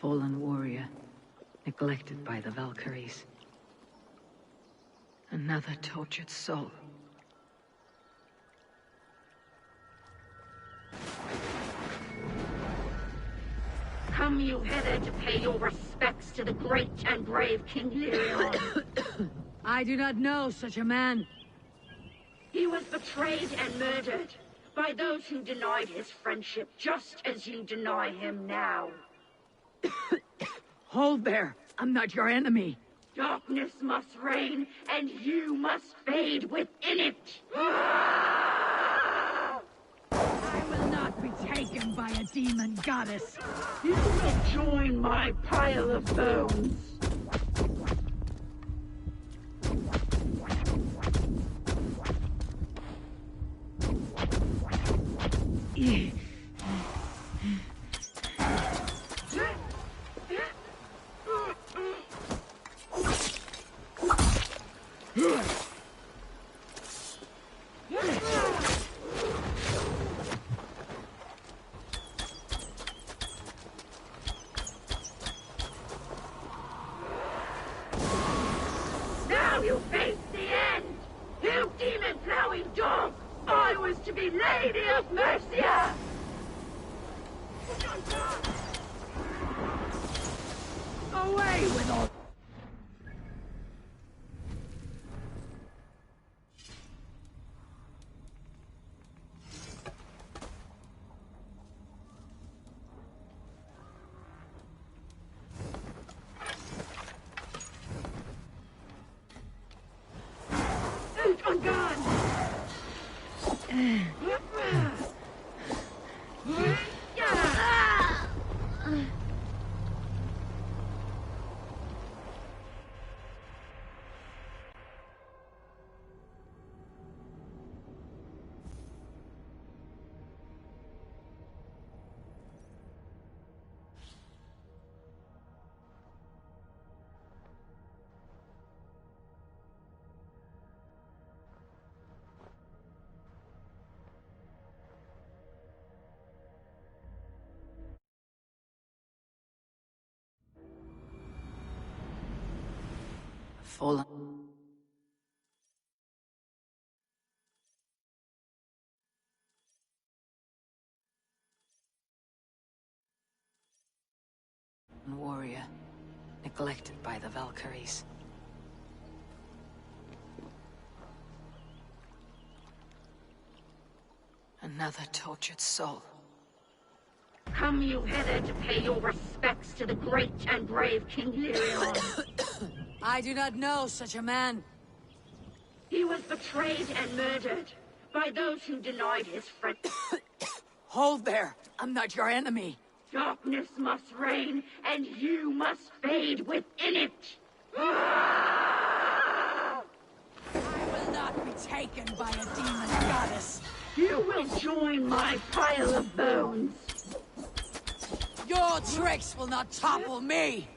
H: fallen warrior, neglected by the Valkyries. Another tortured soul.
G: Come you hither to pay your respects to the great and brave King Lyrion.
H: I do not know such a man.
G: He was betrayed and murdered by those who denied his friendship, just as you deny him now.
H: Hold there! I'm not your enemy!
G: Darkness must reign, and you must fade within it!
A: I will not be taken by a demon goddess!
G: You will join my pile of bones! Now you face the end! You demon-plowing dog! I was to be Lady of Mercia!
A: Away with all...
G: On guard!
H: Fallen. Warrior, neglected by the Valkyries. Another tortured soul.
G: Come you hither to pay your respects to the great and brave King Lyrion.
H: I do not know such a man.
G: He was betrayed and murdered by those who denied his friend.
H: Hold there! I'm not your enemy!
G: Darkness must reign, and you must fade within it! I
A: will not be taken by a demon goddess!
G: You will join my pile of bones!
A: Your tricks will not topple me!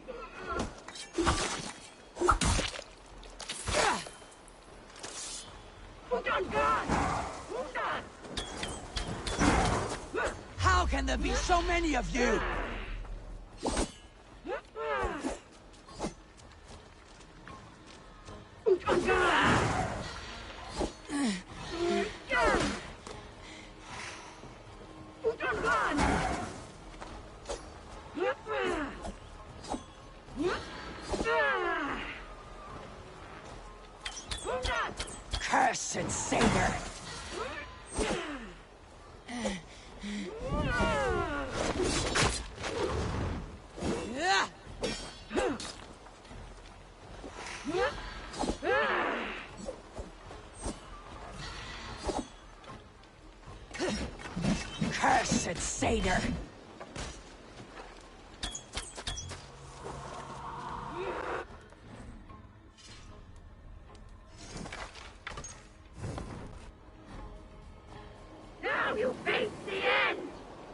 A: How can there be so many of you? Cursed satyr! Cursed satyr!
G: Now you face the end!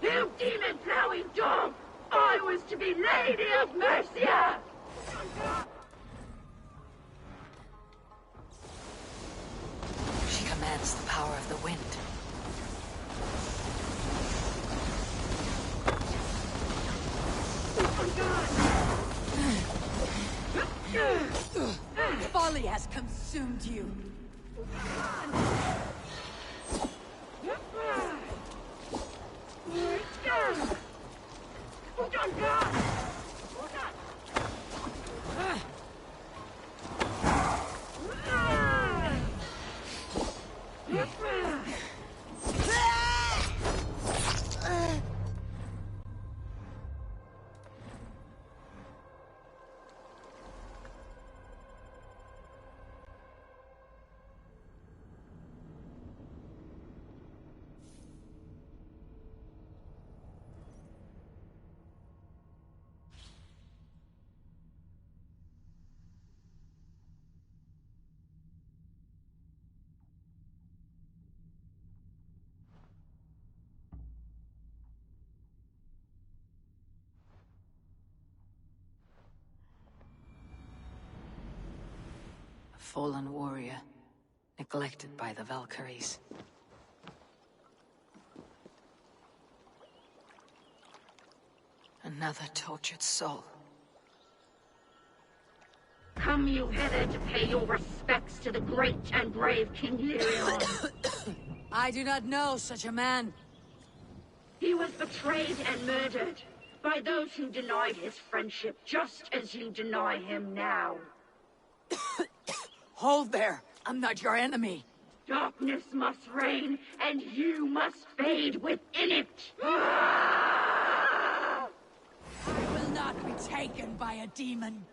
G: You demon-plowing dog! I was to be Lady of Mercia!
H: She commands the power of the wind. folly has consumed you. Fallen warrior, neglected by the Valkyries. Another tortured soul.
G: Come you hither to pay your respects to the great and brave King Lyrion.
H: I do not know such a man.
G: He was betrayed and murdered by those who denied his friendship, just as you deny him now.
H: Hold there! I'm not your enemy!
G: Darkness must reign, and you must fade within it! I
H: will not be taken by a demon.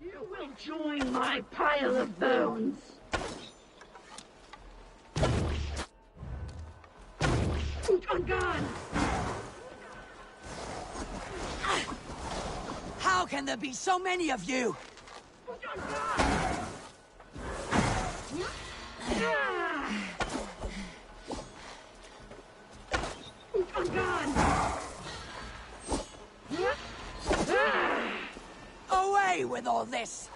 G: You will join my pile of bones. Utangan!
H: How can there be so many of you? Away with all this!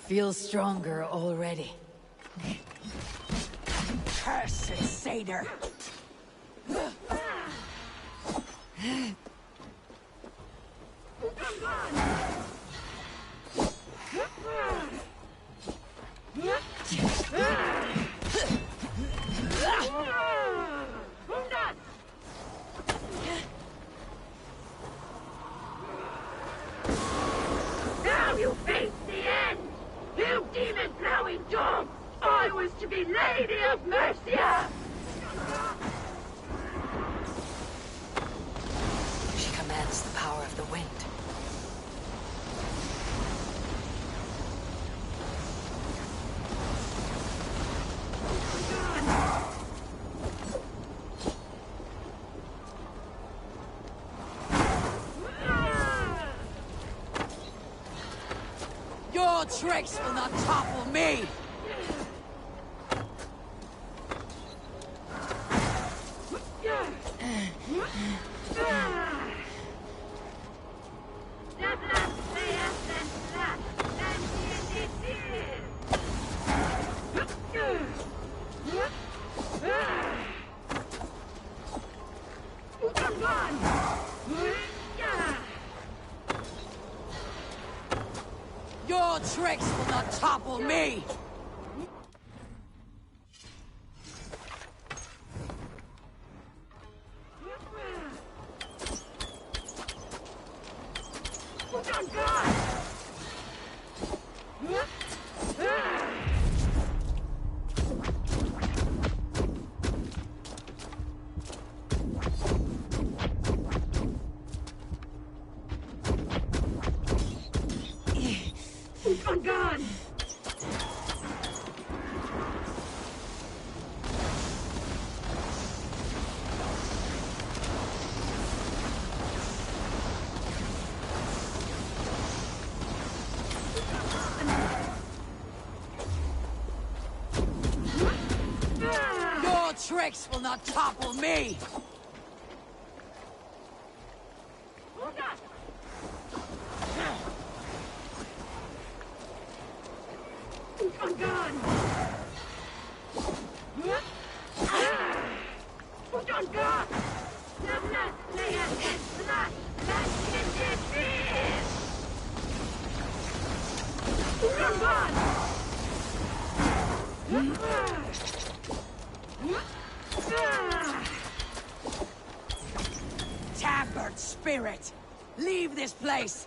H: Feels stronger already. Cursed satyr!
G: Now you face the end! You demon-plowing dog! I was to be Lady of Mercia!
H: She commands the power of the wind. Your tricks will not topple me! Your tricks will not topple me!
A: tricks will not topple me!
G: On guard! Put on guard! The blood player is blood! That is it! Put on guard!
A: Tampered spirit! Leave this place!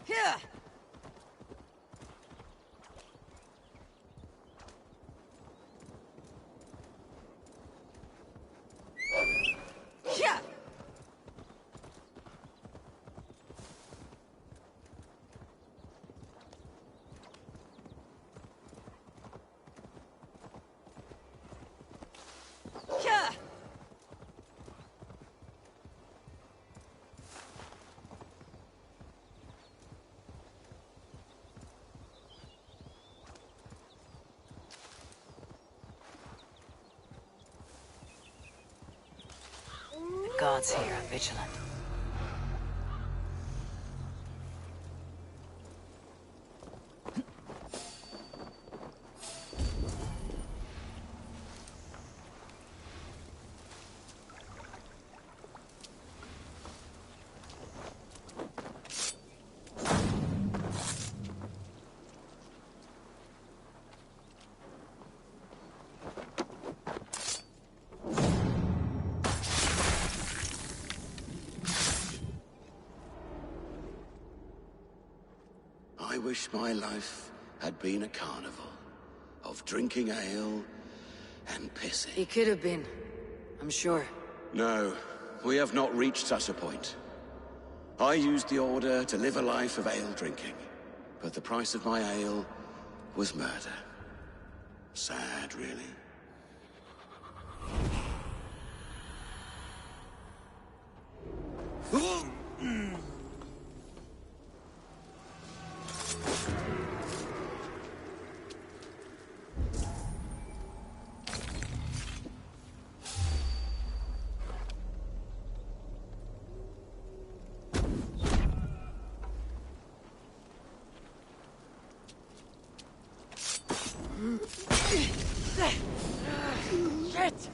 A: Here! Here! Here!
H: The gods here are vigilant.
B: I wish my life had been a carnival of drinking ale and pissing.
H: It could have been, I'm sure.
B: No, we have not reached such a point. I used the order to live a life of ale drinking, but the price of my ale was murder. Sad, really.
A: Shit!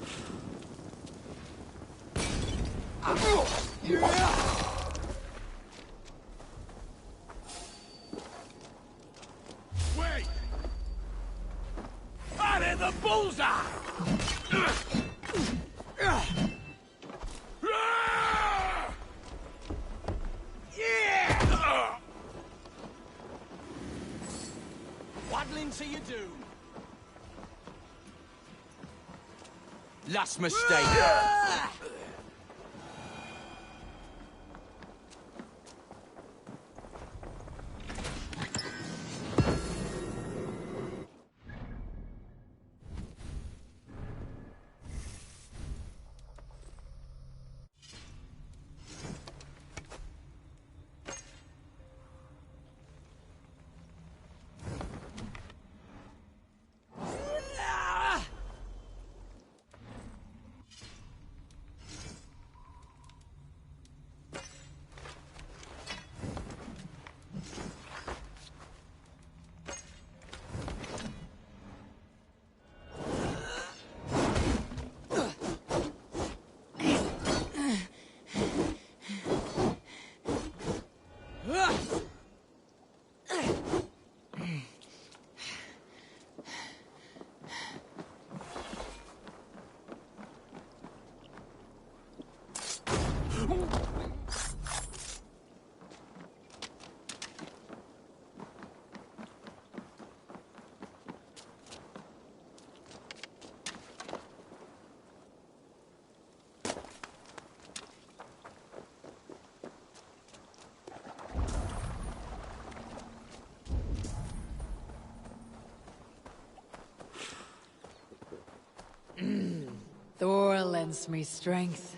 P: Wait! Out of the bullseye! Yeah! Waddling to your doom.
Q: Last mistake.
H: lends me strength.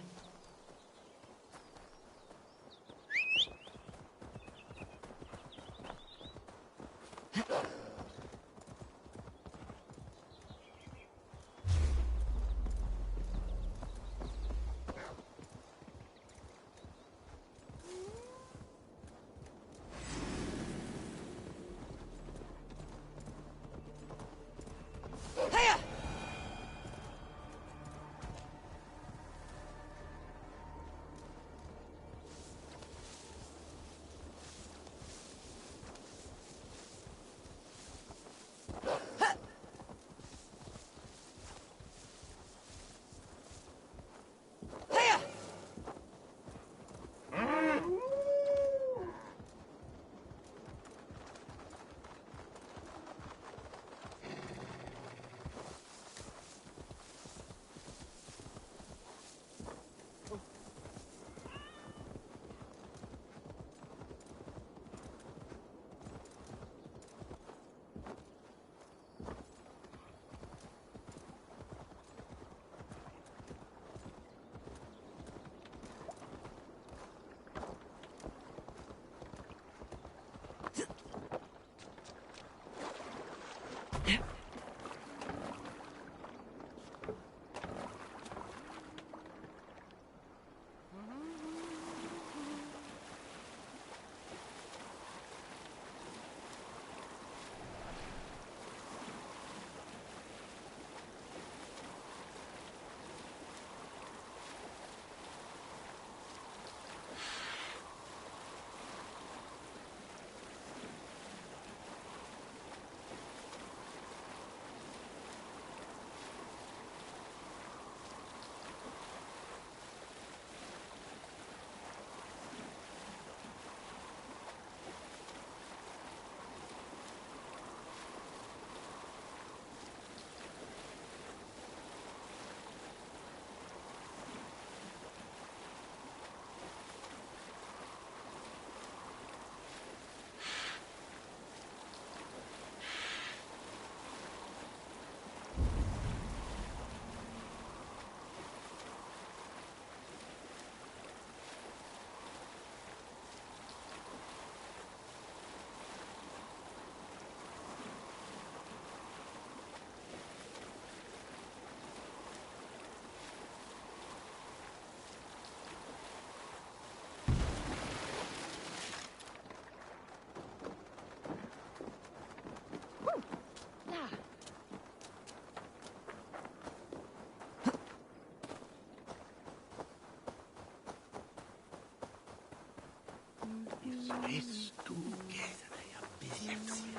P: This together, a busy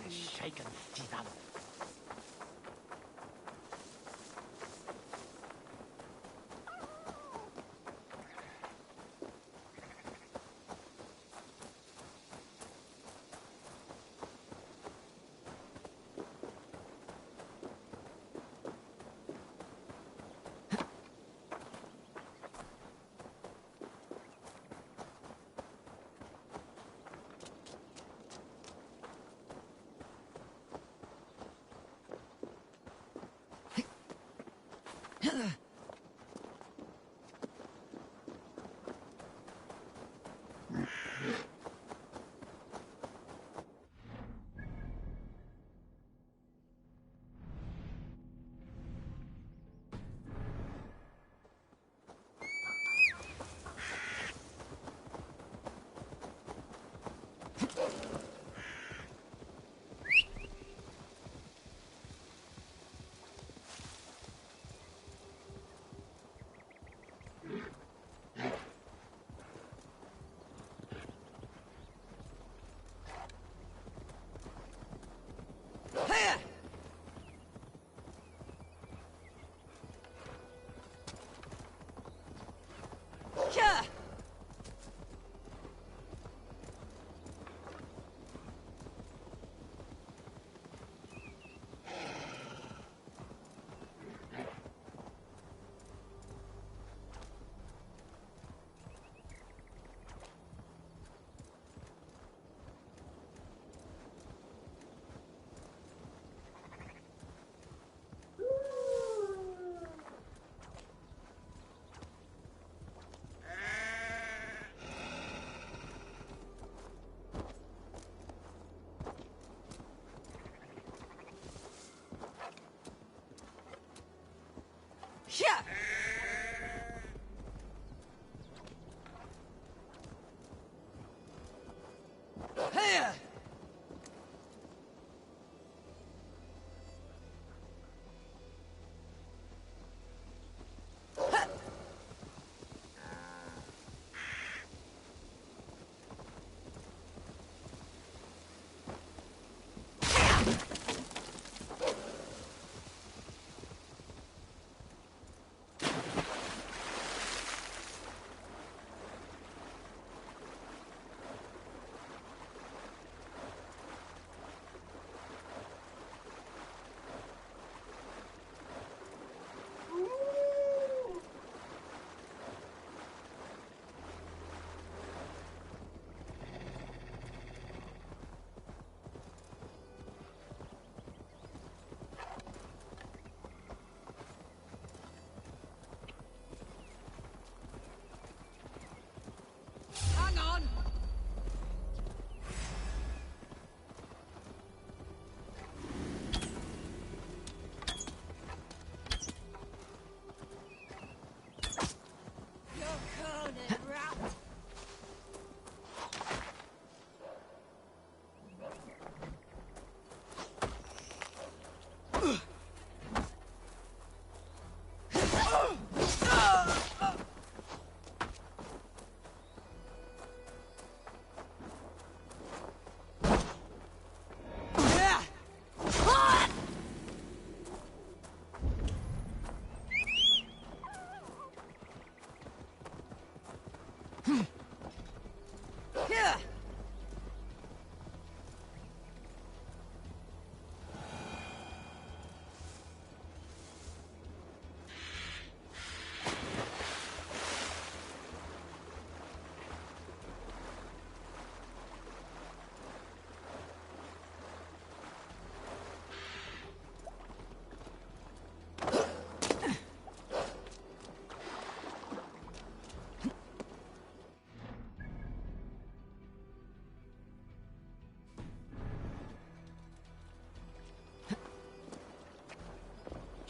P: shaken Titan.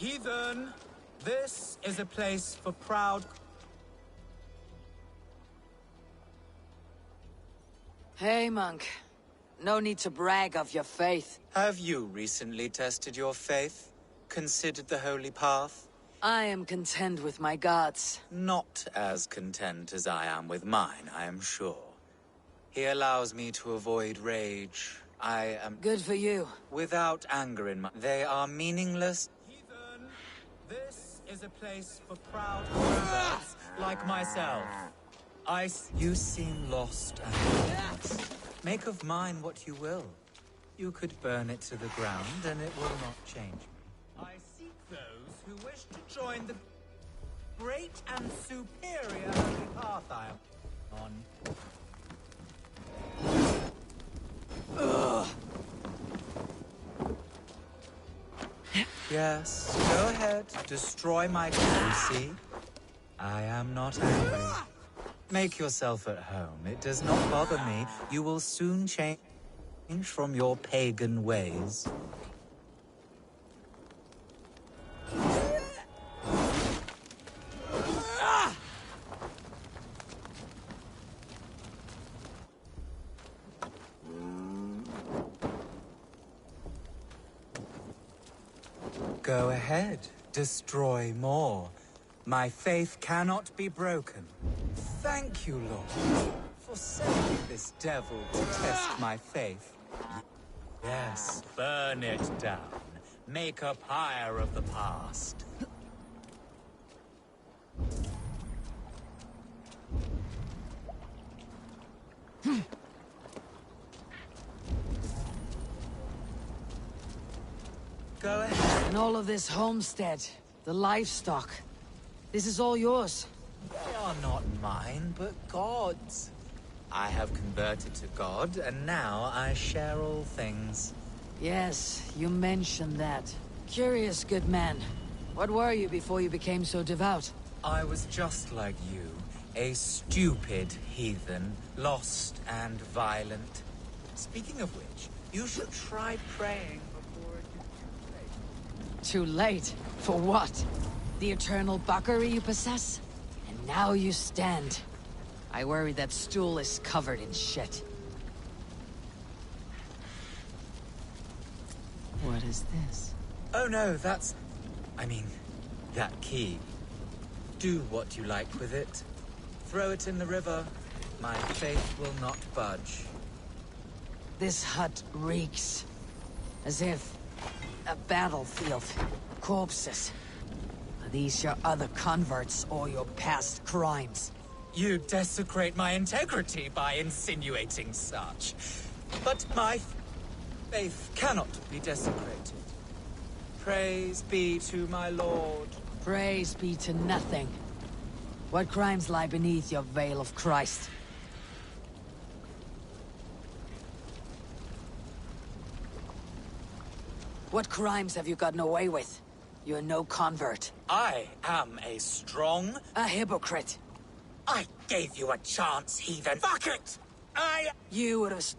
Q: Heathen, this is a place for proud...
H: Hey, monk. No need to brag of your faith.
Q: Have you recently tested your faith? Considered the holy path?
H: I am content with my gods.
Q: Not as content as I am with mine, I am sure. He allows me to avoid rage. I am...
H: Good for you.
Q: Without anger in my... They are meaningless. Heathen, this is a place for proud converts like myself. You seem lost and helpless. Make of mine what you will. You could burn it to the ground and it will not change me. I seek those who wish to join the great and superior holy path I am on. Yes, go ahead. Destroy my see? I am not angry. Make yourself at home. It does not bother me. You will soon change from your pagan ways. Go ahead. Destroy more. My faith cannot be broken. Thank you, Lord, for sending this devil to test my faith. Yes, burn it down. Make a pyre of the past. Go ahead.
H: And all of this homestead, the livestock, this is all yours.
Q: They are not mine, but God's. I have converted to God, and now I share all things.
H: Yes, you mentioned that. Curious, good man. What were you before you became so devout?
Q: I was just like you, a stupid heathen, lost and violent. Speaking of which, you should try praying before it is
H: Too late? For what? The eternal buckery you possess? And now you stand. I worry that stool is covered in shit. What is this?
Q: Oh no, that's... I mean, that key. Do what you like with it. Throw it in the river. My faith will not budge.
H: This hut reeks. As if... a battlefield. Corpses. Are these your other converts or your past crimes?
Q: You desecrate my integrity by insinuating such. But my faith cannot be desecrated. Praise be to my lord.
H: Praise be to nothing. What crimes lie beneath your veil of Christ? What crimes have you gotten away with? You're no convert.
Q: I am a strong...
H: a hypocrite.
Q: I gave you a chance, heathen. Fuck it!
H: You would have...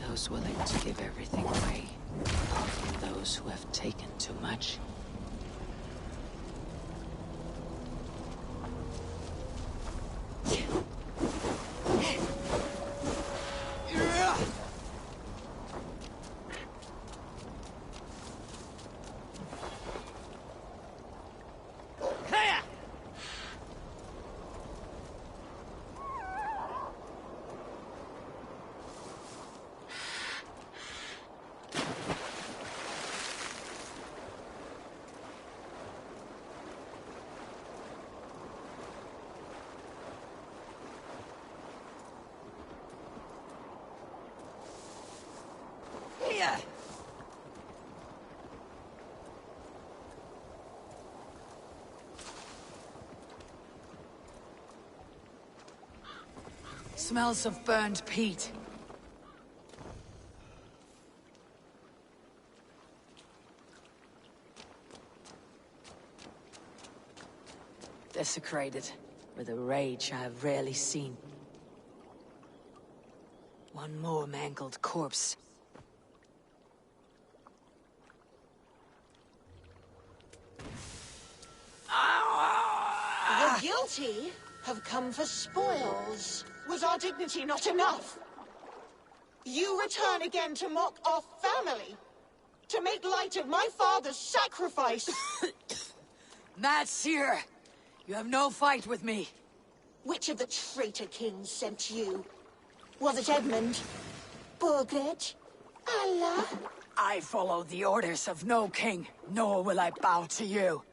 H: Those willing to give everything away. And those who have taken too much. Smells of burned peat. Desecrated, with a rage I have rarely seen. One more mangled corpse.
R: The guilty have come for spoils. Was our dignity not enough? You return again to mock our family? To make light of my father's sacrifice?
H: Mad Seer! You have no fight with me.
R: Which of the traitor kings sent you? Was it Edmund? Burgred? Allah?
H: I follow the orders of no king, nor will I bow to you.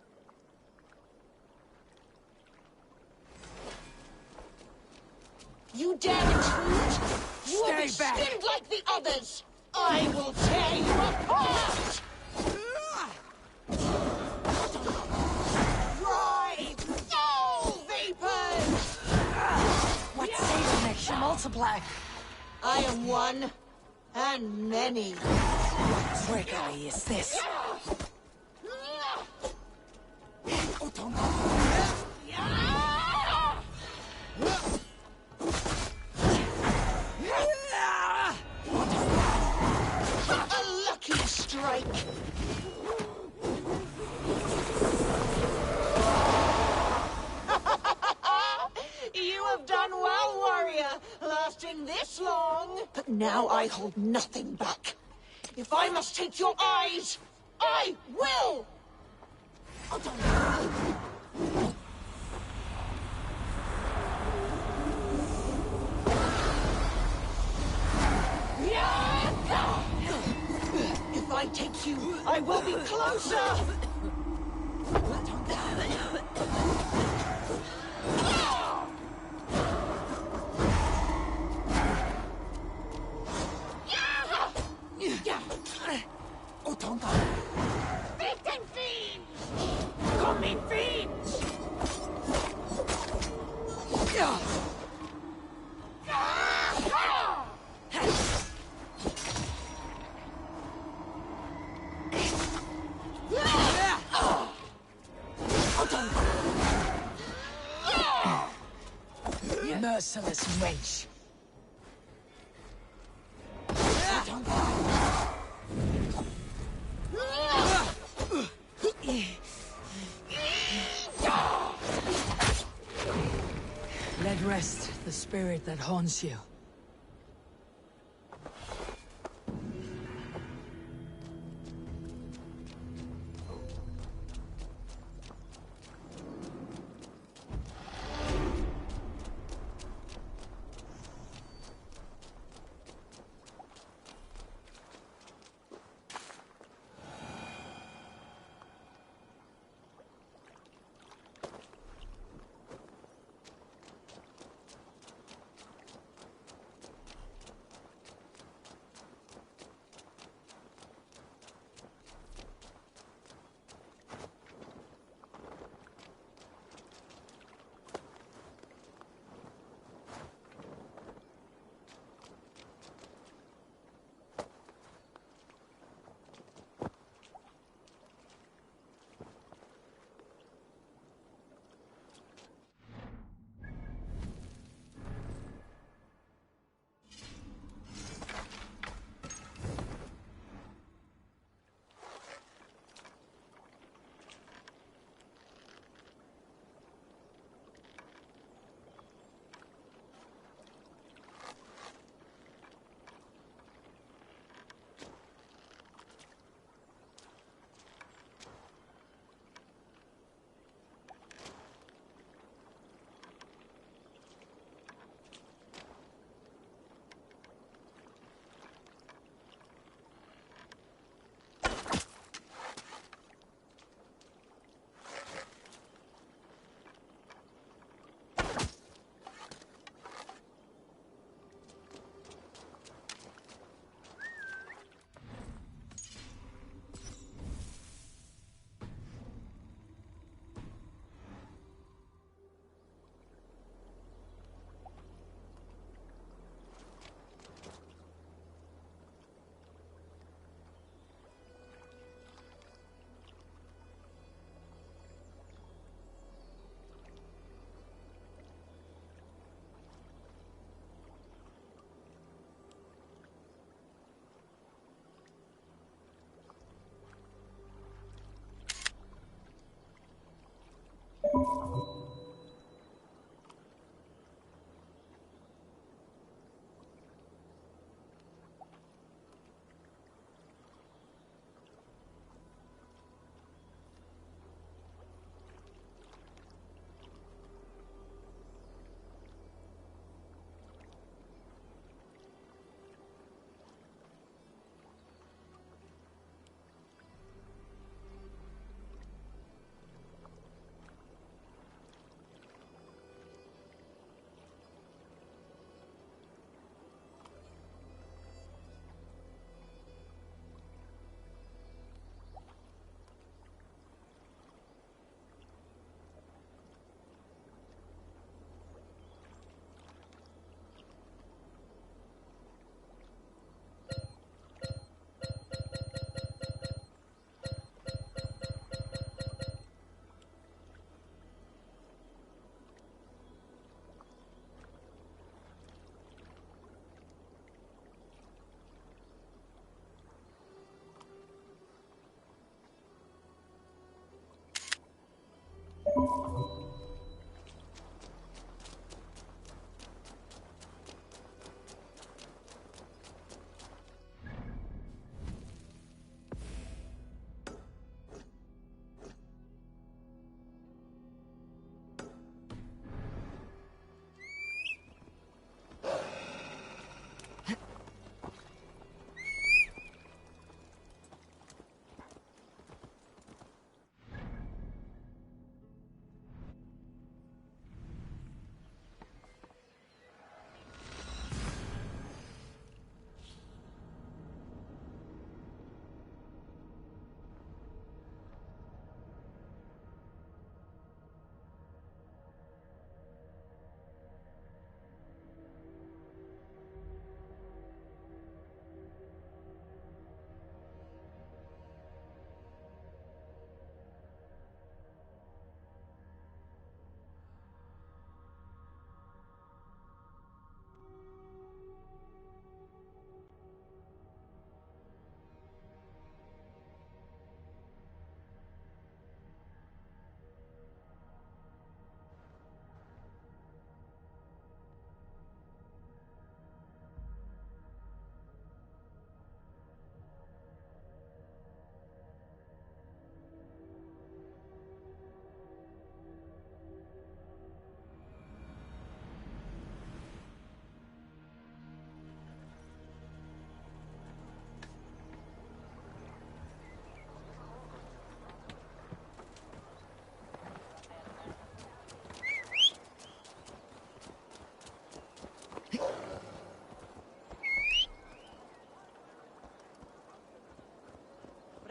R: You dare intrude? You will be
H: Stay back.
R: skinned like the others! I will tear you apart! Drive! Soul vapors!
H: What savor makes you multiply?
R: I am one, and many.
H: What trickery is this?
R: A lucky strike! You have done well, warrior, lasting this long. But now I hold nothing back. If I must take your eyes, I will! If I take you, I will be closer! Victim fiends! Coming fiends!
H: Merciless wench. Let rest the spirit that haunts you.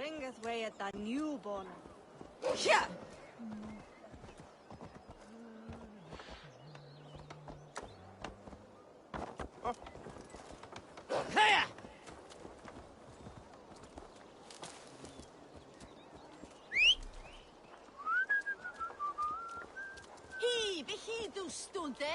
S: bringeth way at the newborn.
A: Yeah! Here!
H: Hei, vi du stunde?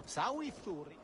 P: Sawi Thuri.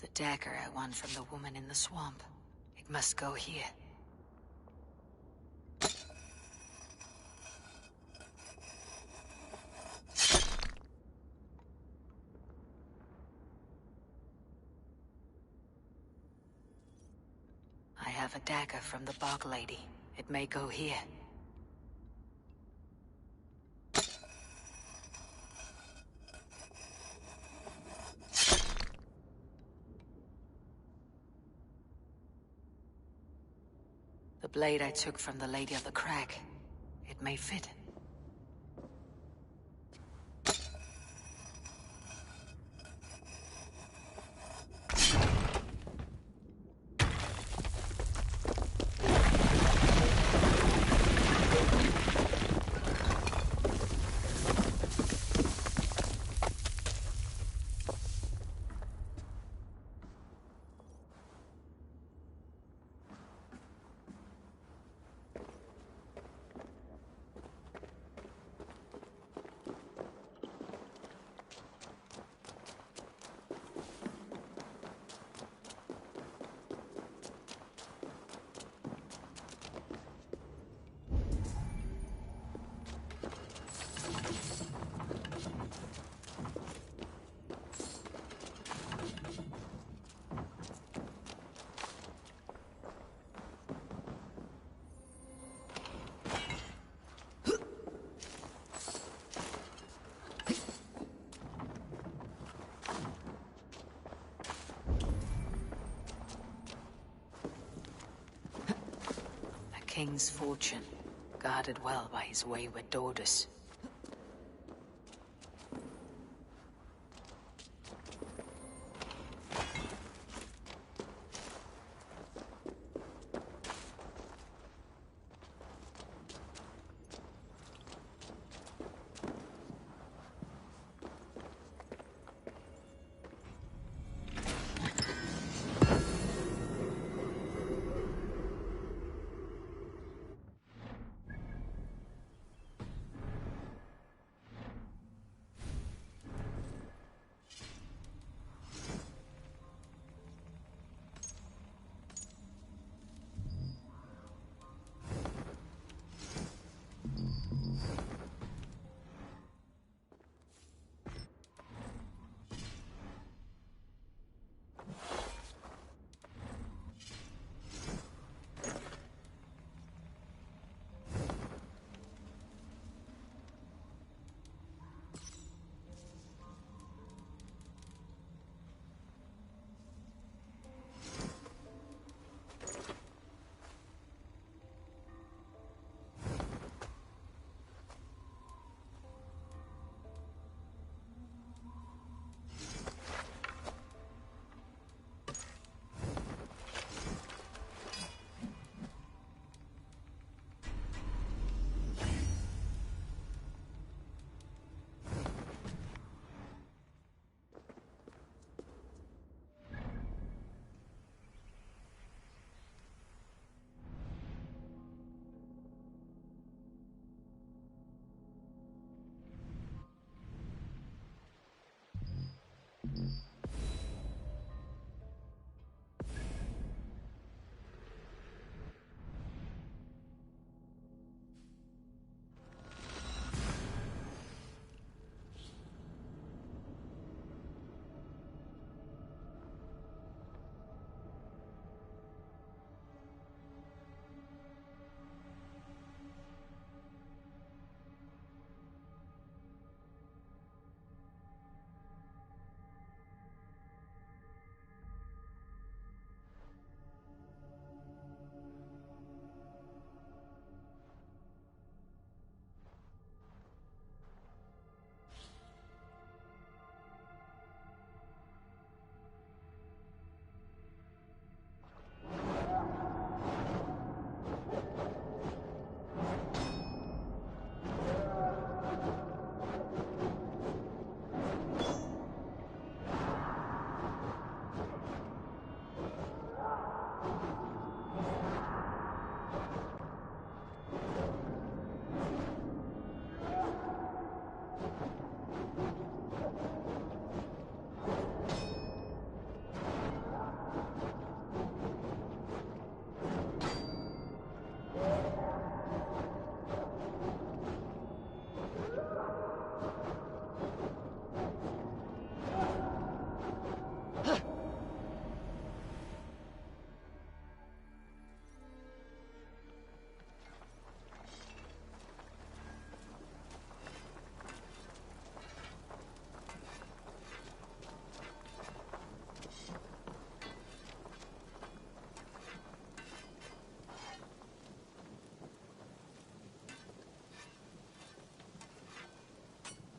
H: The dagger I won from the woman in the swamp. It must go here. I have a dagger from the bog lady. It may go here. The blade I took from the Lady of the Crag. It may fit. King's fortune, guarded well by his wayward daughters.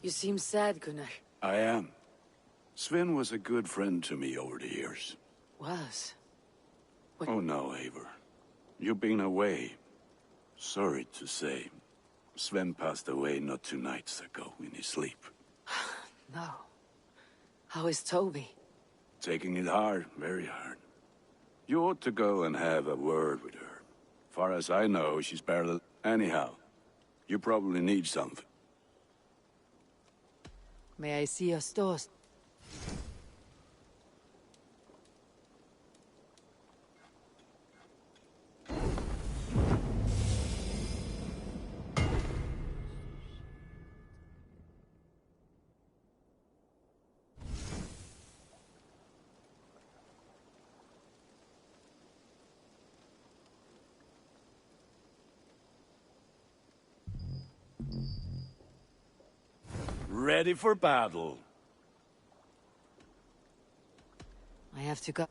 H: You seem sad, Gunnar.
B: I am. Sven was a good friend to me over the years.
H: Was?
B: Oh no, Eivor. You've been away. Sorry to say. Sven passed away not 2 nights ago in his sleep.
H: No. How is Toby?
B: Taking it hard, very hard. You ought to go and have a word with her. Far as I know, she's barely... Anyhow, you probably need something.
H: May I see your stores?
B: Ready for battle.
H: I have to go.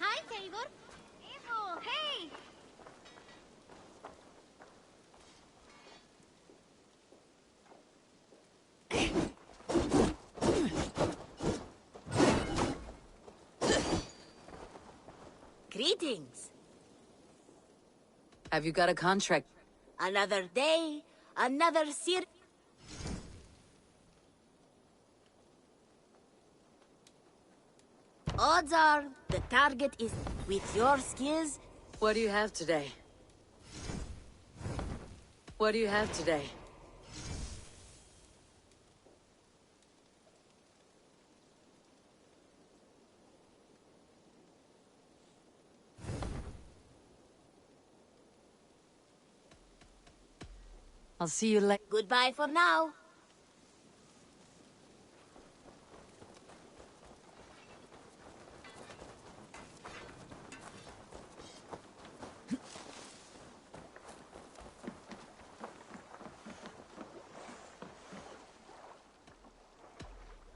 T: Hi, Eivor. Eivor, hey!
U: Greetings.
H: Have you got a contract?
U: Another day, another series. Odds are the target is with your skills.
H: What do you have today? What do you have today? I'll see you later.
U: Goodbye for now.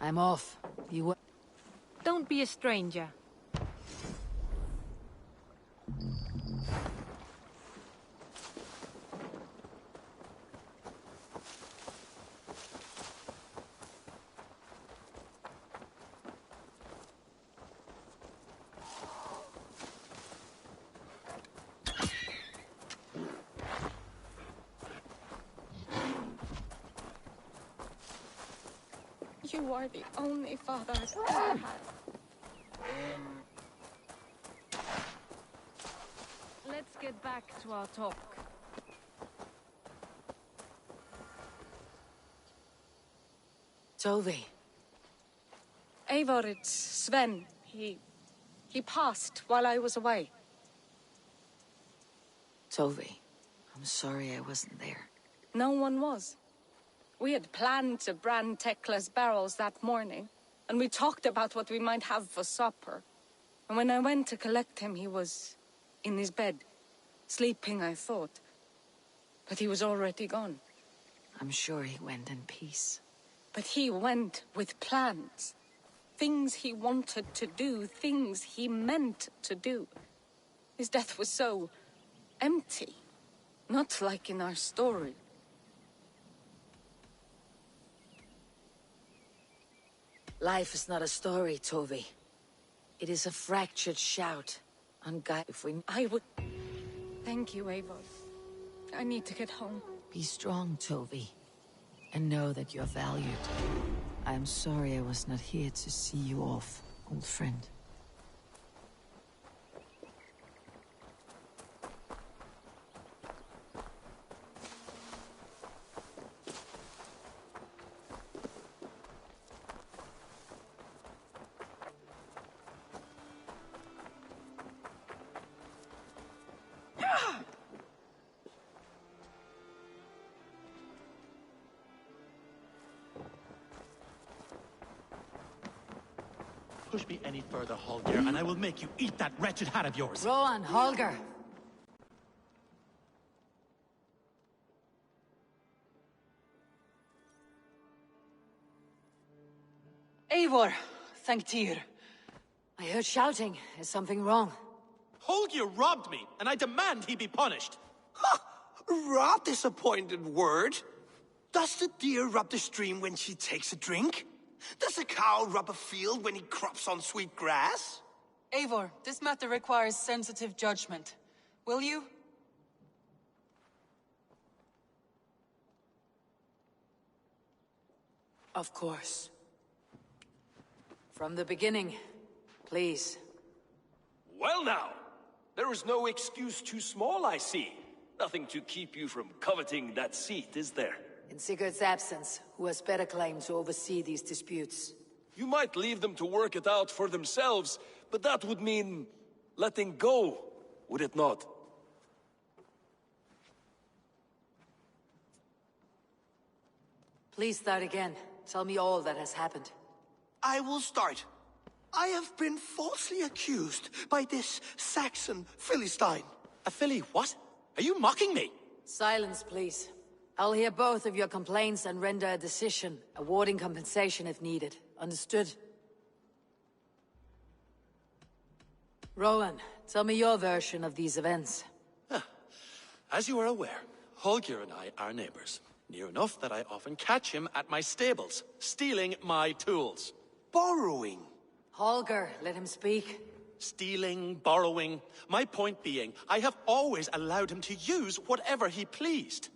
H: I'm off. You
I: Don't be a stranger. You are the only father I've ever had. Let's get back to our talk.
H: Tove.
I: Eivor, it's Sven. He passed while I was away.
H: Tove, I'm sorry I wasn't there.
I: No one was. We had planned to brand Tekla's barrels that morning, and we talked about what we might have for supper. And when I went to collect him, he was in his bed. Sleeping, I thought. But he was already gone.
H: I'm sure he went in peace.
I: But he went with plans. Things he wanted to do, things he meant to do. His death was so empty. Not like in our story.
H: Life is not a story, Tove. It is a fractured shout. If we...
I: I would... Thank you, Eivor. I need to get home.
H: Be strong, Tove. And know that you're valued. I'm sorry I was not here to see you off, old friend.
P: Push me any further, Holger, and I will make you eat that wretched hat of yours.
H: Rowan, Holger! Eivor, thank Tyr. I heard shouting. Is something wrong?
P: Holger robbed me, and I demand he be punished.
F: Ha! Rot disappointed word. Does the deer rub the stream when she takes a drink? Does a cow rub a field when he crops on sweet grass?
V: Eivor, this matter requires sensitive judgment. Will you?
H: Of course. From the beginning, please.
W: Well now, there is no excuse too small, I see. Nothing to keep you from coveting that seat, is there?
H: In Sigurd's absence, who has better claim to oversee these disputes?
W: You might leave them to work it out for themselves, but that would mean letting go, would it not?
H: Please start again. Tell me all that has happened.
F: I will start. I have been falsely accused by this Saxon Philistine.
P: A Philly what? Are you mocking me?
H: Silence, please. I'll hear both of your complaints and render a decision, awarding compensation if needed. Understood? Rowan, tell me your version of these events.
P: As you are aware, Holger and I are neighbors. Near enough that I often catch him at my stables, stealing my tools.
F: Borrowing.
H: Holger, let him speak.
P: Stealing, borrowing. My point being, I have always allowed him to use whatever he pleased.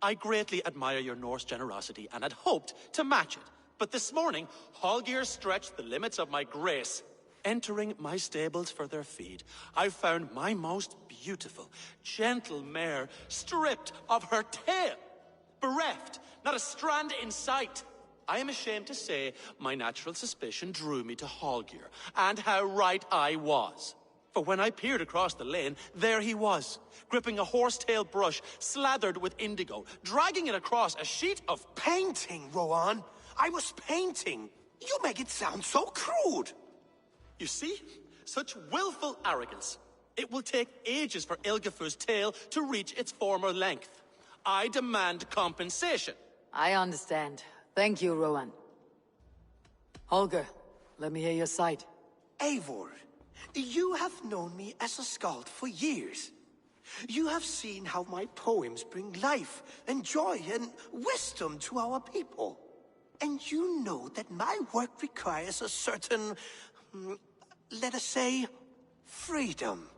P: I greatly admire your Norse generosity and had hoped to match it. But this morning, Holger stretched the limits of my grace. Entering my stables for their feed, I found my most beautiful, gentle mare stripped of her tail. Bereft, not a strand in sight. I am ashamed to say my natural suspicion drew me to Holger, and how right I was. For when I peered across the lane, there he was, gripping a horsetail brush slathered with indigo, dragging it across a sheet of
F: painting, Rowan. I was painting. You make it sound so crude.
P: You see? Such willful arrogance. It will take ages for Ilgifu's tail to reach its former length. I demand compensation.
H: I understand. Thank you, Rowan. Holger, let me hear your side.
F: Eivor, you have known me as a skald for years. You have seen how my poems bring life and joy and wisdom to our people. And you know that my work requires a certain, let us say, freedom.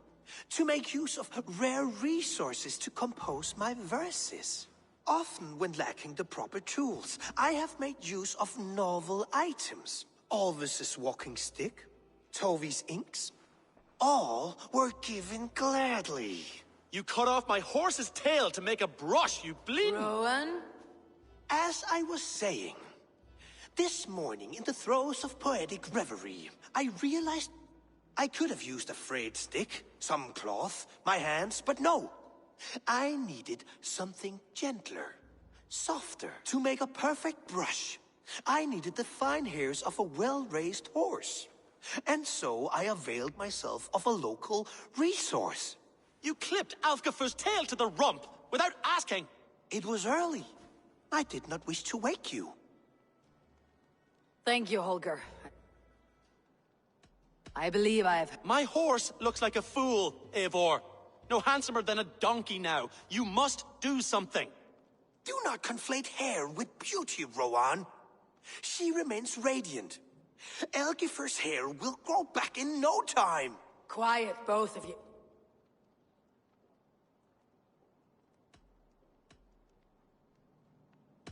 F: To make use of rare resources to compose my verses. Often when lacking the proper tools, I have made use of novel items. Alvis's walking stick, Tovi's inks. All were given gladly.
P: You cut off my horse's tail to make a brush, you bleeding...
H: Rowan?
F: As I was saying, this morning in the throes of poetic reverie, I realized I could have used a frayed stick, some cloth, my hands, but no. I needed something gentler, softer, to make a perfect brush. I needed the fine hairs of a well-raised horse. And so I availed myself of a local resource.
P: You clipped Alfgafur's tail to the rump, without asking.
F: It was early. I did not wish to wake you.
H: Thank you, Holger. I believe I have...
P: My horse looks like a fool, Eivor. No handsomer than a donkey now. You must do something.
F: Do not conflate hair with beauty, Rowan. She remains radiant. Elgifur's hair will grow back in no time.
H: Quiet, both of you.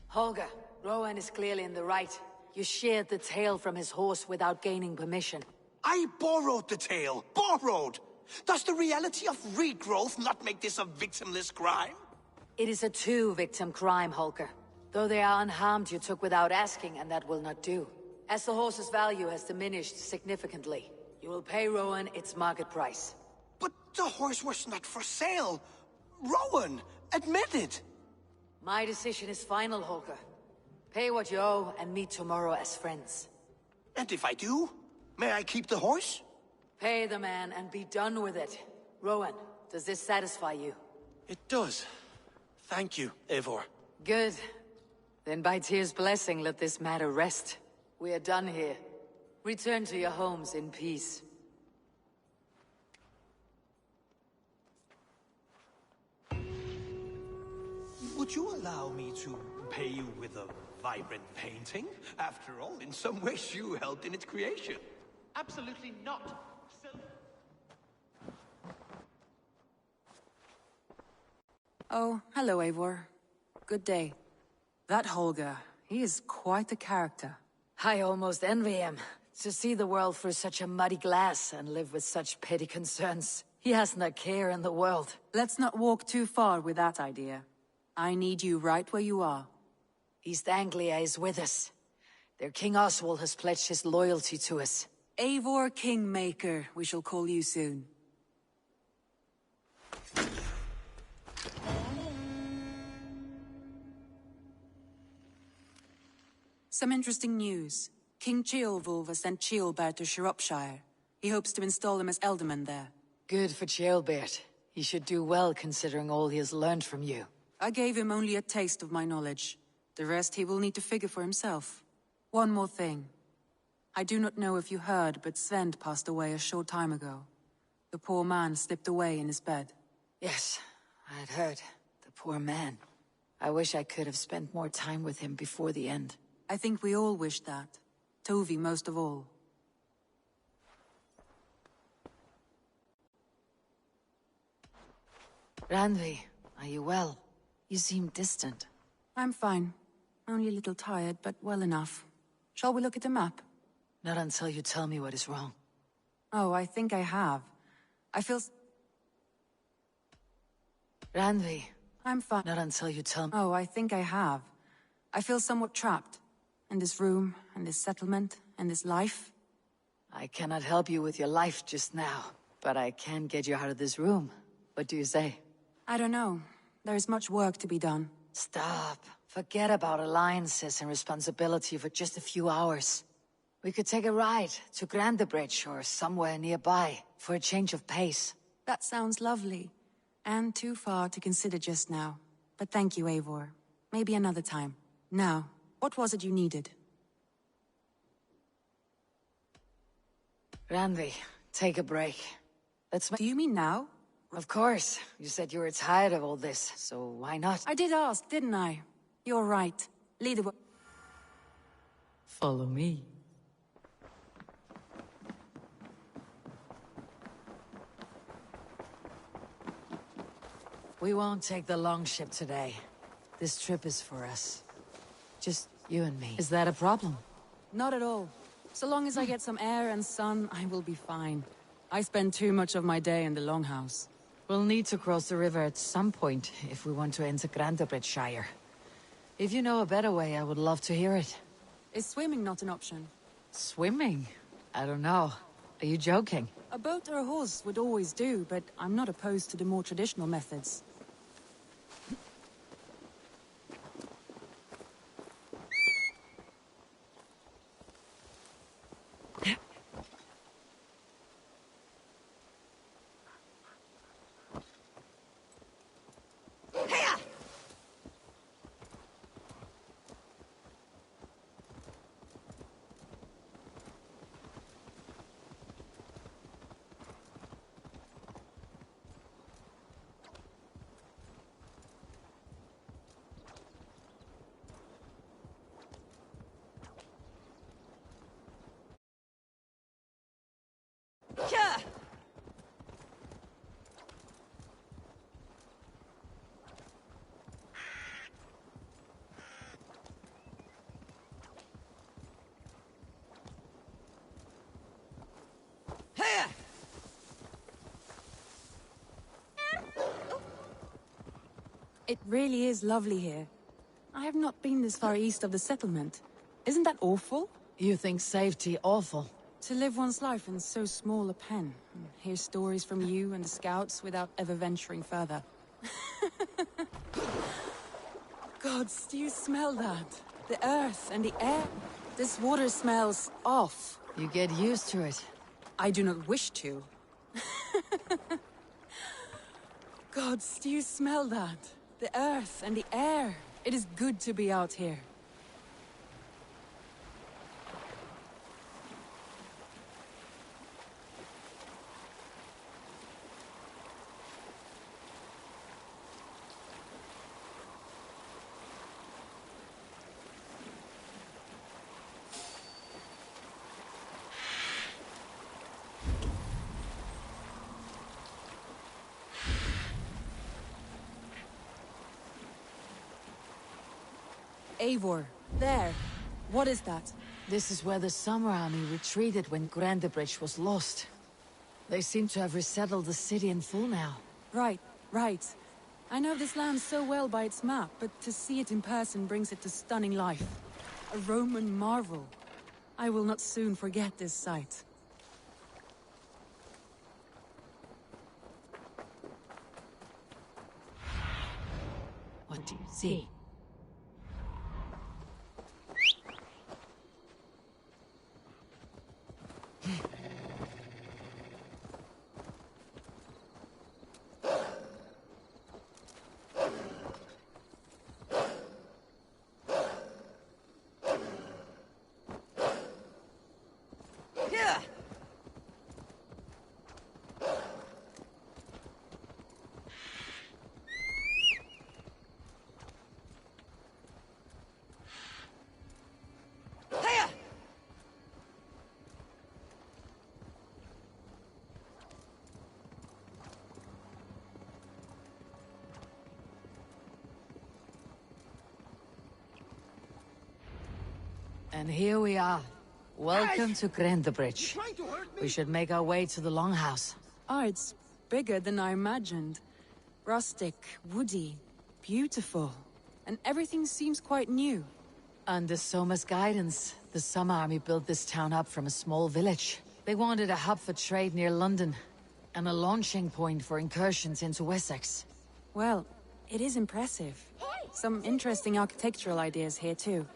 H: Holger, Rowan is clearly in the right. You sheared the tail from his horse without gaining permission.
F: I borrowed the tail. Borrowed! Does the reality of regrowth not make this a victimless crime?
H: It is a two-victim crime, Holger. Though they are unharmed, you took without asking, and that will not do. As the horse's value has diminished significantly, you will pay Rowan its market price.
F: But the horse was not for sale. Rowan, admit it.
H: My decision is final, Holger. Pay what you owe and meet tomorrow as friends.
F: And if I do, may I keep the horse?
H: Pay the man and be done with it. Rowan, does this satisfy you?
P: It does. Thank you, Eivor.
H: Good. Then by Tyr's blessing, let this matter rest. We are done here. Return to your homes in peace.
F: Would you allow me to pay you with a vibrant painting? After all, in some ways you helped in its creation.
P: Absolutely not.
J: Oh, hello, Eivor. Good day. That Holger, he is quite a character.
H: I almost envy him. To see the world through such a muddy glass and live with such petty concerns. He hasn't a care in the world.
J: Let's not walk too far with that idea. I need you right where you are.
H: East Anglia is with us. Their King Oswald has pledged his loyalty to us.
J: Eivor Kingmaker, we shall call you soon. Some interesting news. King Ceolwulf has sent Ceolbert to Shropshire. He hopes to install him as Elderman there.
H: Good for Ceolbert. He should do well considering all he has learned from you.
J: I gave him only a taste of my knowledge. The rest he will need to figure for himself. One more thing. I do not know if you heard, but Svend passed away a short time ago. The poor man slipped away in his bed.
H: Yes, I had heard. The poor man. I wish I could have spent more time with him before the end.
J: I think we all wish that. Tovi most of all.
H: Randvi, are you well? You seem distant.
J: I'm fine. Only a little tired, but well enough. Shall we look at the map?
H: Not until you tell me what is wrong.
J: Oh, I think I have. I feel...
H: Randvi.
J: I'm fine.
H: Not until you tell me...
J: Oh, I think I have. I feel somewhat trapped. In this room, and this settlement, and this life.
H: I cannot help you with your life just now, but I can get you out of this room. What do you say?
J: I don't know. There is much work to be done.
H: Stop. Forget about alliances and responsibility for just a few hours. We could take a ride to Grandebridge or somewhere nearby for a change of pace.
J: That sounds lovely. And too far to consider just now. But thank you, Eivor. Maybe another time. Now, what was it you needed?
H: Randvi, take a break.
J: Do you mean now?
H: Of course. You said you were tired of all this, so why not?
J: I did ask, didn't I? You're right. Lead the way.
H: Follow me. We won't take the longship today. This trip is for us. Just you and me. Is that a problem?
J: Not at all. So long as I get some air and sun, I will be fine. I spend too much of my day in the Longhouse.
H: We'll need to cross the river at some point if we want to enter Grantebridgeshire. If you know a better way, I would love to hear it.
J: Is swimming not an option?
H: Swimming? I don't know. Are you joking?
J: A boat or a horse would always do, but I'm not opposed to the more traditional methods. It really is lovely here. I have not been this far east of the settlement. Isn't that awful?
H: You think safety awful?
J: To live one's life in so small a pen, and hear stories from you and the scouts without ever venturing further. Gods, do you smell that? The earth and the air? This water smells off.
H: You get used to it.
J: I do not wish to. Gods, do you smell that? The earth and the air. It is good to be out here. Eivor, there. What is that?
H: This is where the Summer Army retreated when Grantebridge was lost. They seem to have resettled the city in full now.
J: Right. I know this land so well by its map, but to see it in person brings it to stunning life. A Roman marvel. I will not soon forget this sight.
H: What do you see? And here we are. Welcome to Grantebridge. We should make our way to the Longhouse.
J: Ah, it's bigger than I imagined. Rustic, woody, beautiful. And everything seems quite new.
H: Under Soma's guidance, the Summer Army built this town up from a small village. They wanted a hub for trade near London, and a launching point for incursions into Wessex.
J: Well, it is impressive. Some interesting architectural ideas here too.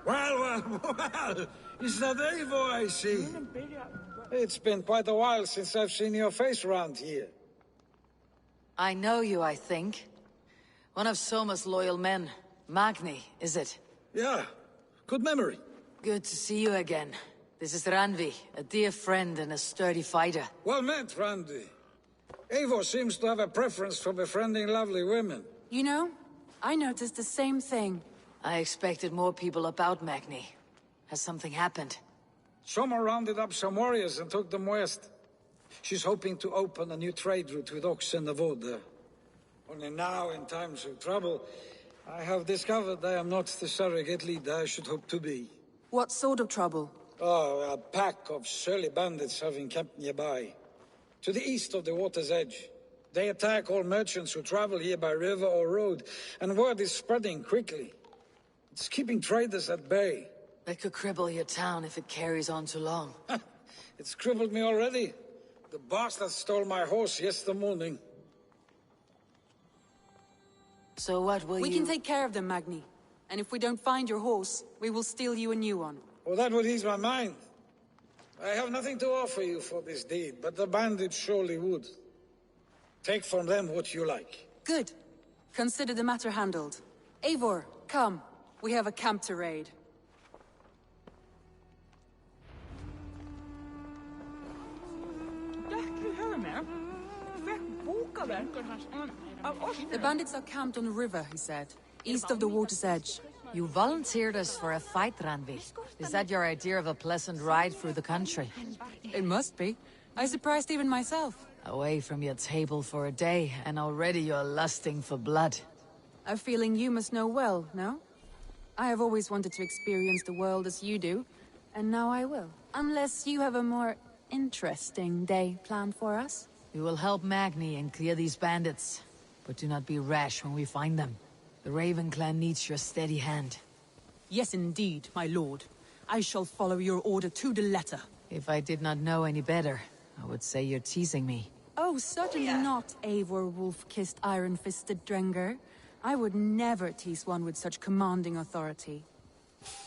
K: Well, is that Eivor I see? It's been quite a while since I've seen your face around here.
H: I know you, I think. One of Soma's loyal men. Magni, is it?
K: Yeah, good memory.
H: Good to see you again. This is Randvi, a dear friend and a sturdy fighter.
K: Well met, Randvi. Eivor seems to have a preference for befriending lovely women.
J: You know, I noticed the same thing.
H: I expected more people about Magni. Has something happened?
K: Someone rounded up some warriors and took them west. She's hoping to open a new trade route with Ox and the Voda. Only now, in times of trouble, I have discovered I am not the surrogate leader I should hope to be.
J: What sort of trouble?
K: Oh, a pack of surly bandits have encamped nearby. To the east of the water's edge. They attack all merchants who travel here by river or road, and word is spreading quickly. It's keeping traders at bay.
H: That could cripple your town if it carries on too long.
K: It's crippled me already. The bastard stole my horse yesterday morning.
H: So what will
J: We can take care of them, Magni. And if we don't find your horse, we will steal you a new one.
K: Oh, that would ease my mind. I have nothing to offer you for this deed, but the bandits surely would. Take from them what you like.
J: Good. Consider the matter handled. Eivor, come. We have a camp to raid. The bandits are camped on the river, he said. East of the water's edge.
H: You volunteered us for a fight, Randvi. Is that your idea of a pleasant ride through the country?
J: It must be. I surprised even myself.
H: Away from your table for a day, and already you're lusting for blood.
J: A feeling you must know well, no? I have always wanted to experience the world as you do, and now I will. Unless you have a more interesting day planned for us.
H: We will help Magni and clear these bandits, but do not be rash when we find them. The Raven clan needs your steady hand.
J: Yes, indeed, my lord. I shall follow your order to the letter.
H: If I did not know any better, I would say you're teasing me.
J: Oh, certainly not, Eivor wolf-kissed iron-fisted Drenger. I would never tease one with such commanding authority.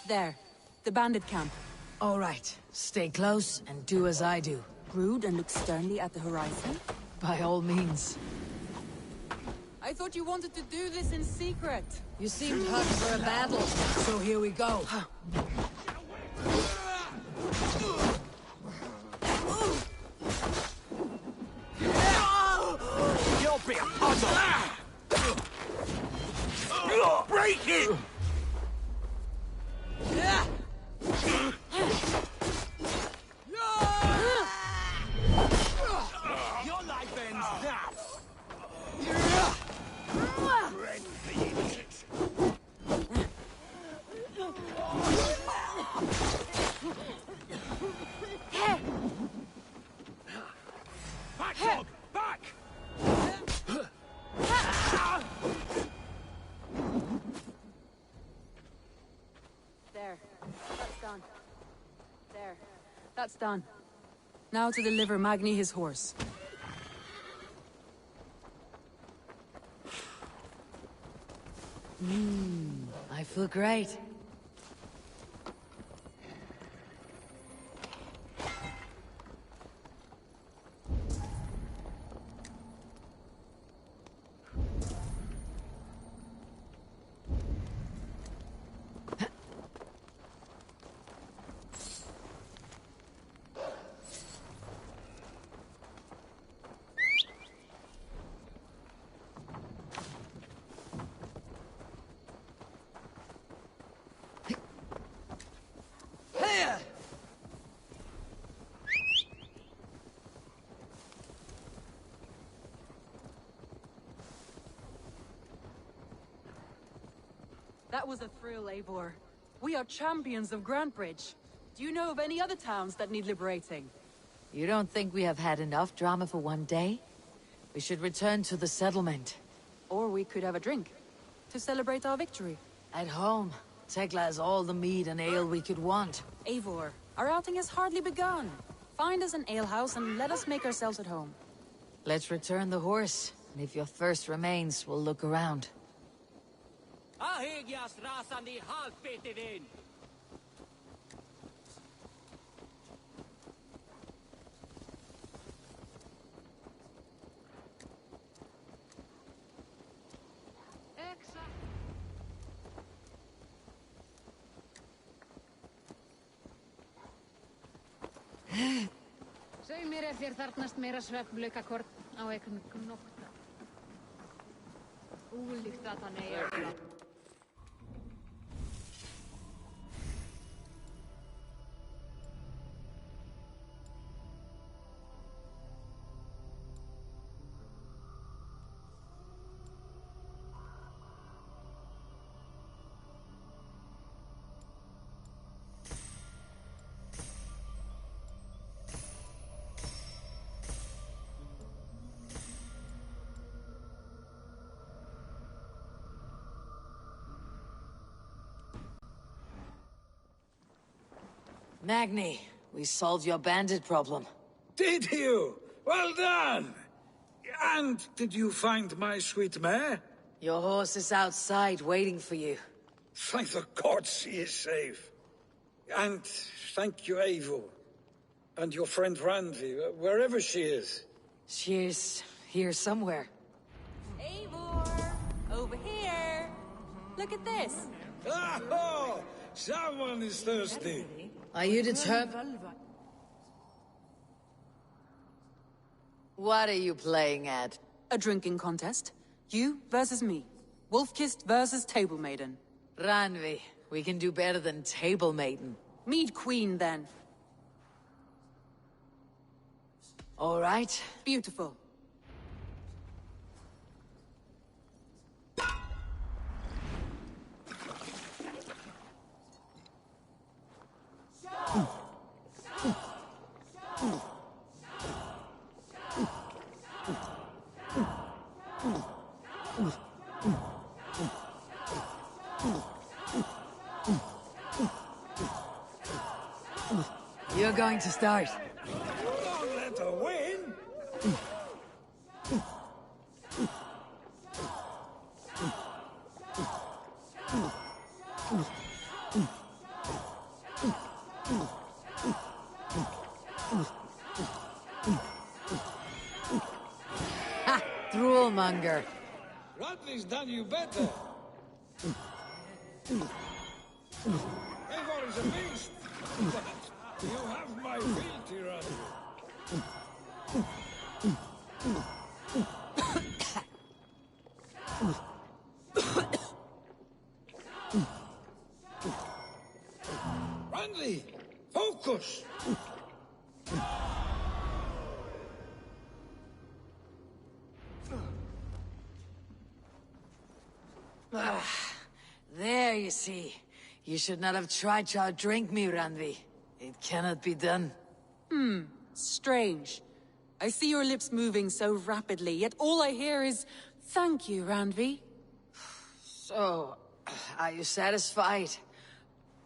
J: There, the bandit camp.
H: All right, stay close and do as I do.
J: Brood and look sternly at the horizon?
H: By all means.
J: I thought you wanted to do this in secret.
H: You seemed hot for a battle, so here we go.
W: You'll be a puzzle! Break it! Your life ends now! Back, dog! Back!
J: There. That's done. There. That's done. Now to deliver Magni his horse.
H: I feel great.
J: That was a thrill, Eivor. We are champions of Grantbridge. Do you know of any other towns that need liberating?
H: You don't think we have had enough drama for one day? We should return to the settlement.
J: Or we could have a drink. To celebrate our victory.
H: At home, Tekla has all the mead and ale we could want.
J: Eivor, our outing has hardly begun. Find us an alehouse and let us make ourselves at home.
H: Let's return the horse, and if your thirst remains, we'll look around.
G: þér þarnast meira svefnlaukakorn á einhvern gnótta. Ólíkt að hann eigi að...
H: Magni, we solved your bandit problem.
K: Did you? Well done! And did you find my sweet mare?
H: Your horse is outside waiting for you.
K: Thank the gods she is safe. And thank you, Eivor. And your friend Randvi, wherever she is.
H: She's here somewhere.
J: Eivor! Over here! Look at this!
K: Oh! Someone is thirsty.
H: Are you determined? What are you playing at?
J: A drinking contest. You versus me. Wolf-kissed versus Table Maiden.
H: Randvi, we can do better than Table Maiden.
J: Mead Queen, then.
H: All right.
J: Beautiful.
H: You're going to start.
K: Don't let her win!
H: Ha! Droolmonger.
K: Radley's done you better. Eivor is a beast. But you have my fealty, Radley. Randley, focus!
H: There, you see. You should not have tried to outdrink me, Randvi. It cannot be done.
J: Strange. I see your lips moving so rapidly, yet all I hear is, "Thank you, Randvi."
H: So, are you satisfied?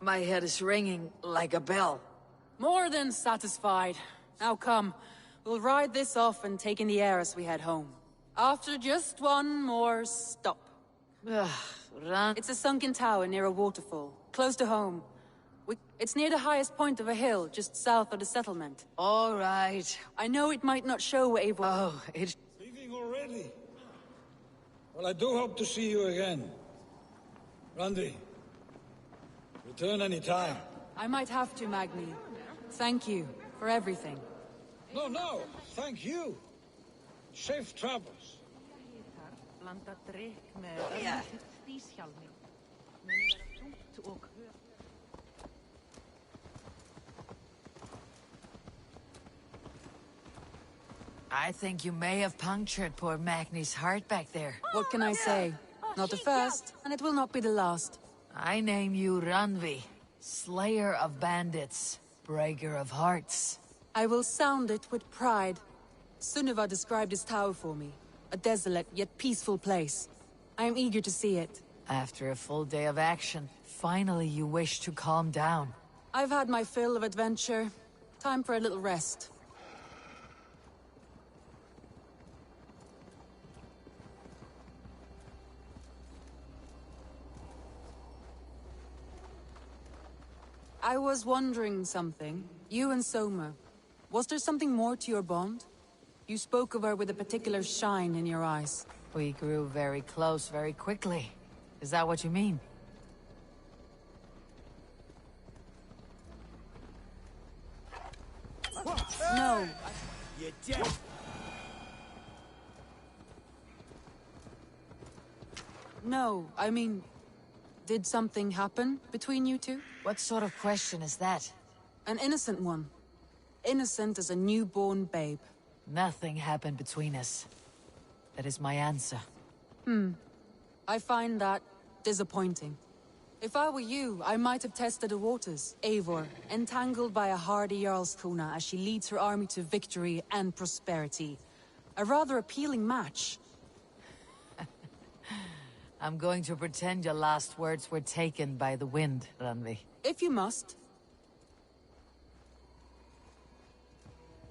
H: My head is ringing like a bell.
J: More than satisfied. Now come, we'll ride this off and take in the air as we head home. After just one more stop.
H: Run.
J: It's a sunken tower near a waterfall, close to home. It's near the highest point of a hill, just south of the settlement.
H: All right.
J: I know it might not show Eivor.
H: Oh, it...
K: Leaving already? Well, I do hope to see you again. Randvi, return any time.
J: I might have to, Magni. Thank you for everything.
K: No, thank you. Safe travels.
O: Blanda drykk með örlítið spíshjálmi. Muni vera þungt og
H: I think you may have punctured poor Magni's heart back there.
J: What can I say? Not the first, and it will not be the last.
H: I name you Randvi, Slayer of Bandits, Breaker of Hearts.
J: I will sound it with pride. Sunniva described this tower for me. A desolate yet peaceful place. I am eager to see it.
H: After a full day of action, finally you wish to calm down.
J: I've had my fill of adventure. Time for a little rest. I was wondering something. You and Soma. Was there something more to your bond? You spoke of her with a particular shine in your eyes.
H: We grew very close very quickly. Is that what you mean?
J: No.
E: You
A: death.
J: No, I mean... Did something happen between you two?
H: What sort of question is that?
J: An innocent one. Innocent as a newborn babe.
H: Nothing happened between us. That is my answer.
J: I find that disappointing. If I were you, I might have tested the waters. Eivor, entangled by a hardy Jarlskona as she leads her army to victory and prosperity. A rather appealing match.
H: I'm going to pretend your last words were taken by the wind, Randvi.
J: If you must.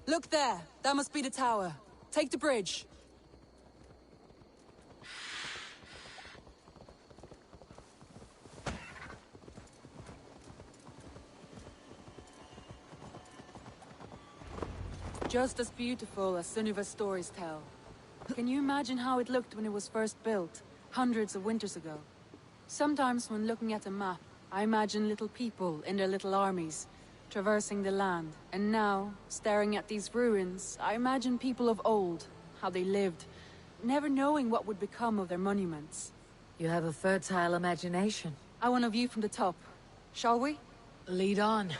J: Look there! That must be the tower. Take the bridge. Just as beautiful as Sunniva's stories tell. Can you imagine how it looked when it was first built, hundreds of winters ago? Sometimes when looking at a map, I imagine little people in their little armies, traversing the land. And now, staring at these ruins, I imagine people of old, how they lived, never knowing what would become of their monuments.
H: You have a fertile imagination.
J: I want a view from the top. Shall we?
H: Lead on.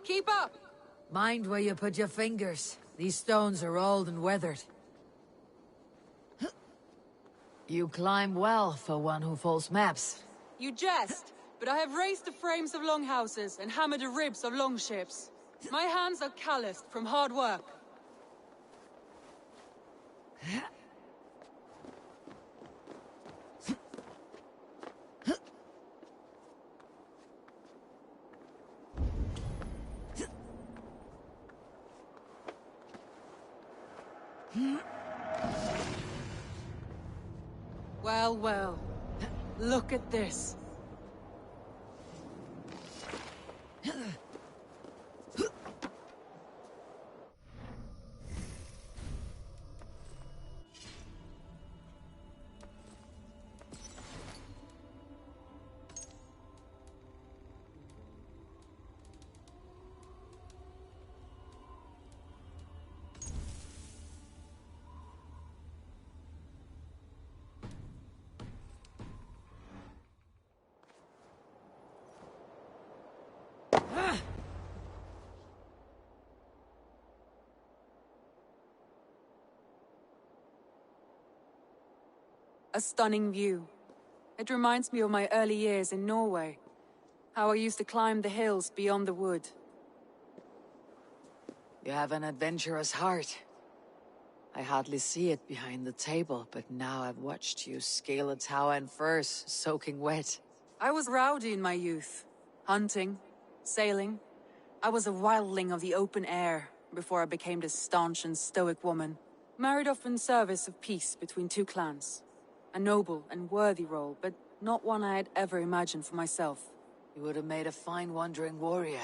J: Keep up!
H: Mind where you put your fingers. These stones are old and weathered. You climb well for one who folds maps.
J: You jest, but I have raised the frames of longhouses and hammered the ribs of longships. My hands are calloused from hard work. Well, well. Look at this. A stunning view. It reminds me of my early years in Norway. How I used to climb the hills beyond the wood.
H: You have an adventurous heart. I hardly see it behind the table, but now I've watched you scale a tower in furs, soaking wet.
J: I was rowdy in my youth. Hunting, sailing. I was a wildling of the open air, before I became this staunch and stoic woman. Married off in service of peace between two clans. A noble and worthy role, but not one I had ever imagined for myself.
H: You would have made a fine wandering warrior.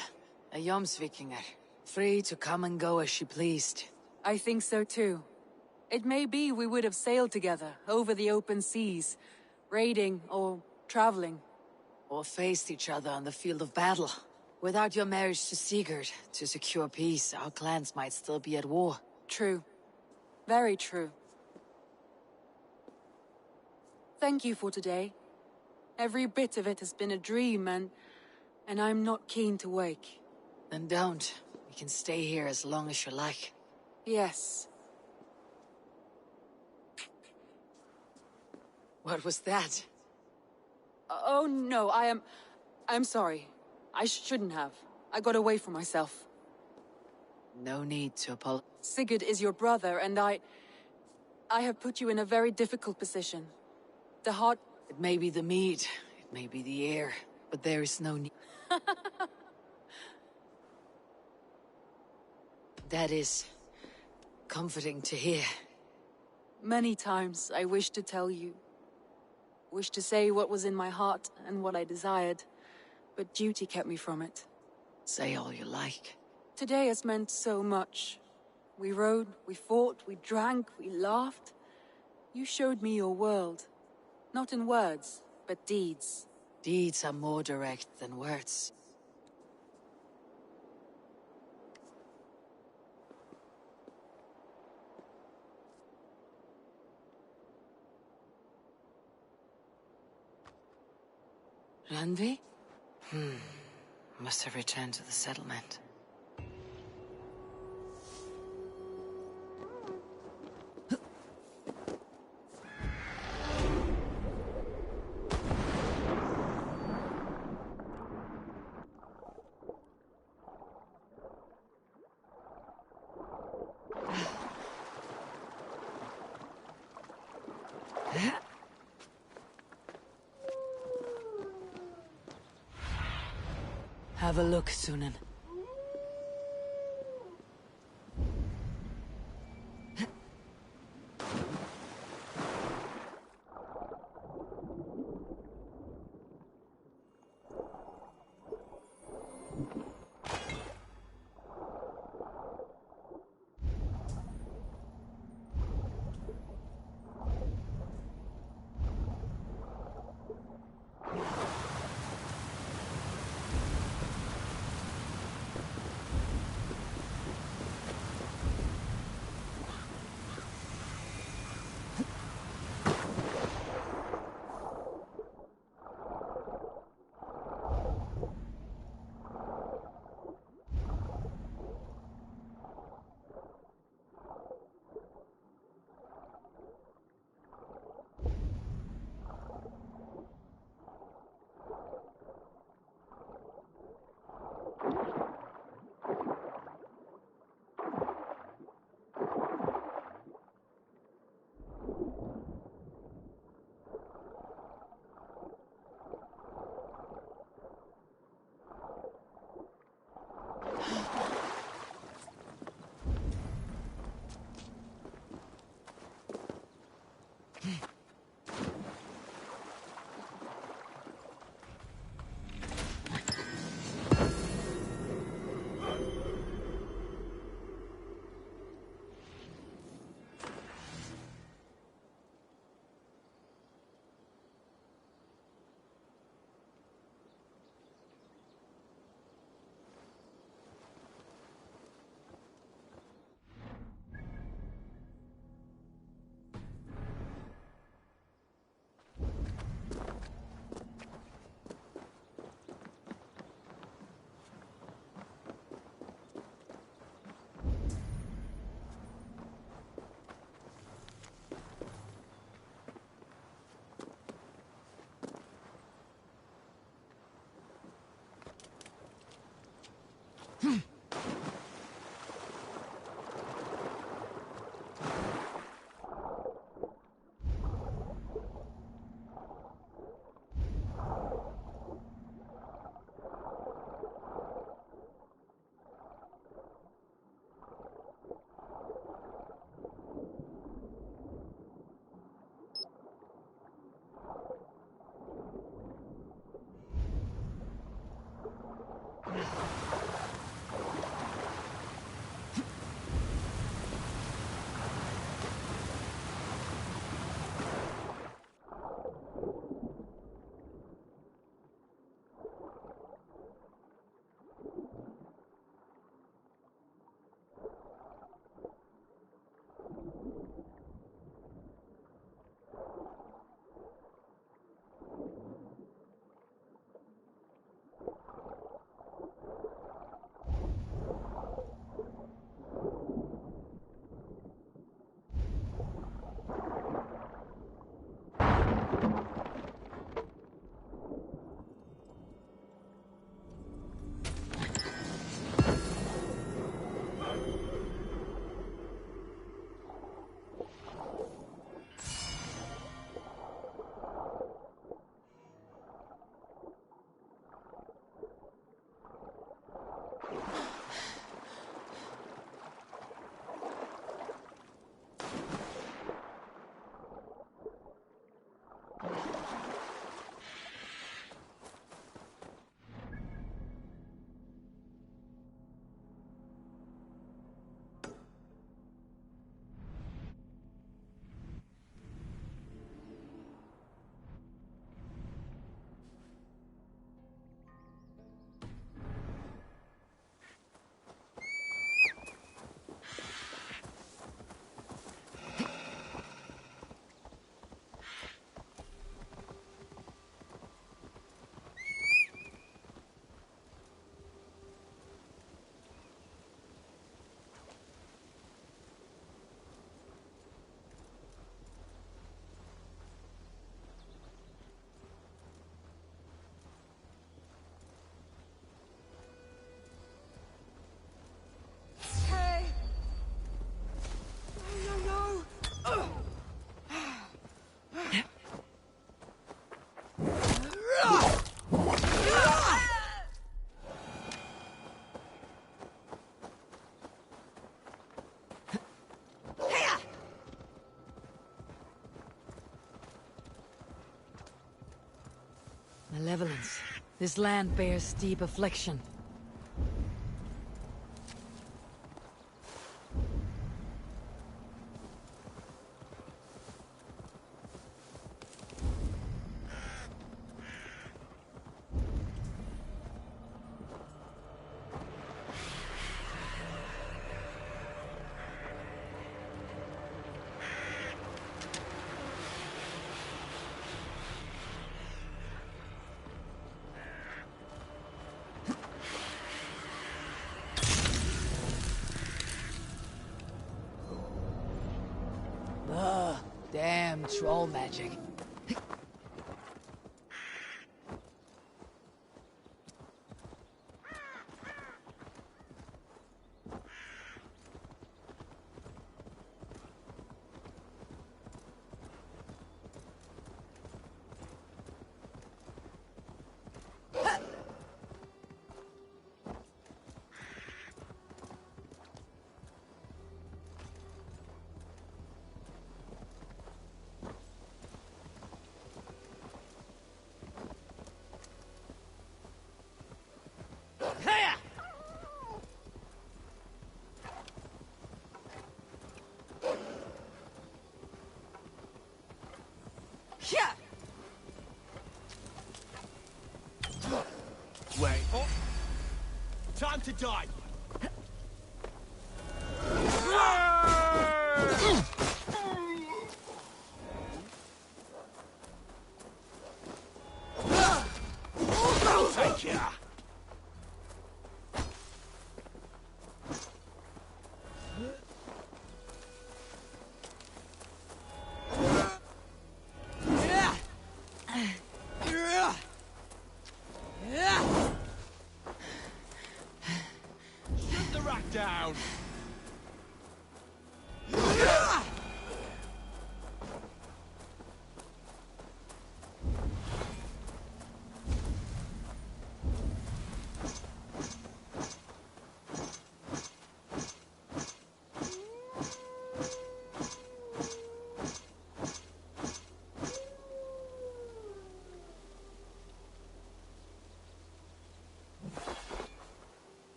H: A Jomsvikinger. Free to come and go as she pleased.
J: I think so too. It may be we would have sailed together, over the open seas, raiding or traveling.
H: Or faced each other on the field of battle. Without your marriage to Sigurd, to secure peace, our clans might still be at war.
J: True. Very true. Thank you for today. Every bit of it has been a dream, and I'm not keen to wake.
H: Then don't. We can stay here as long as you like.
J: Yes.
H: What was that?
J: Oh no, I'm sorry. I shouldn't have. I got away from myself.
H: No need to apologize.
J: Sigurd is your brother, and I have put you in a very difficult position. The heart...
H: It may be the mead, it may be the air, but there is no need. That is comforting to hear.
J: Many times I wished to tell you. Wished to say what was in my heart and what I desired, but duty kept me from it.
H: Say all you like.
J: Today has meant so much. We rode, we fought, we drank, we laughed. You showed me your world. Not in words, but deeds.
H: Deeds are more direct than words. Randvi? Must have returned to the settlement. Have a look, Sunan. malevolence. This land bears deep affliction.
A: Ugh, damn troll magic. Yeah.
C: Wait. Oh. Time to die. I'll take ya. Shoot the rat down.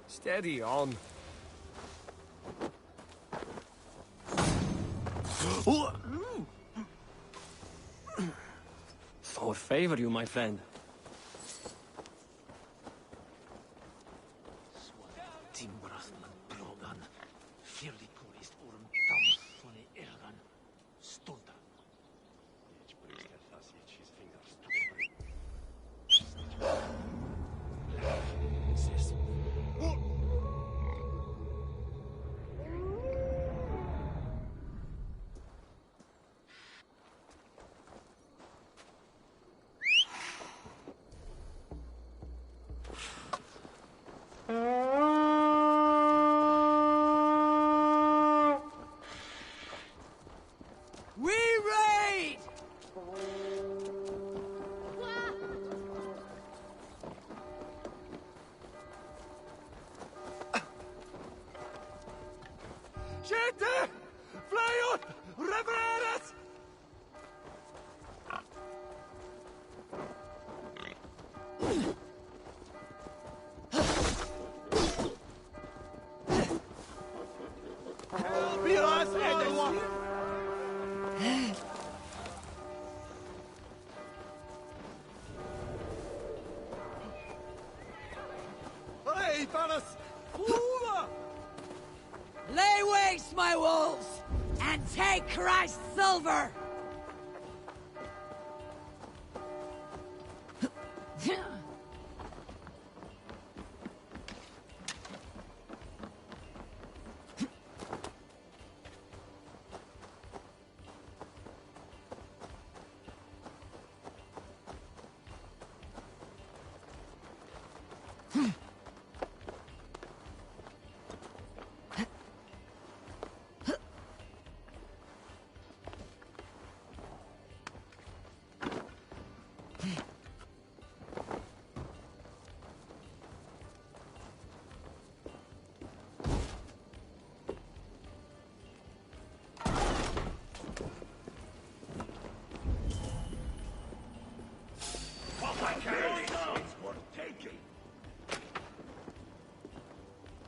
C: Steady on.
W: For favor you, my friend.
A: We raid!
C: Gente! Flyut! Revereres!
A: Face my wolves, and take Christ's silver!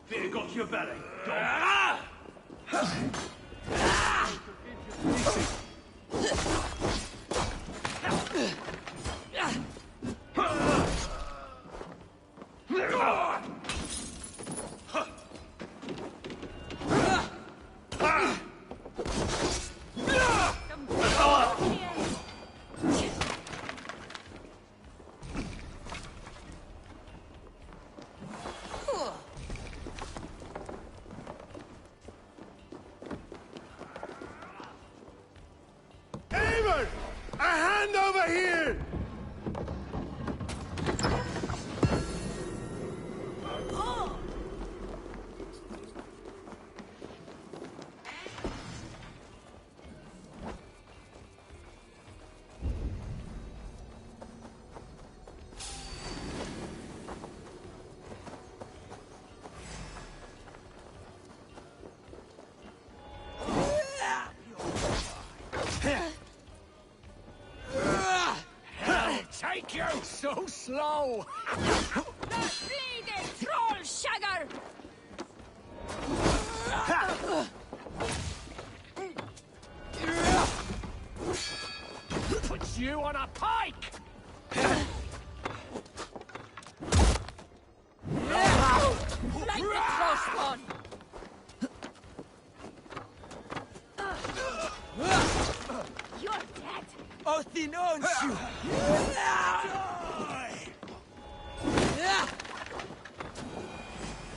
W: Fear got your belly.
E: A hand over here!
W: Take you so slow!
U: The bleeding troll shagger!
W: Put you on a pike!
U: Like the crossbone! You're dead!
A: Othin owns you!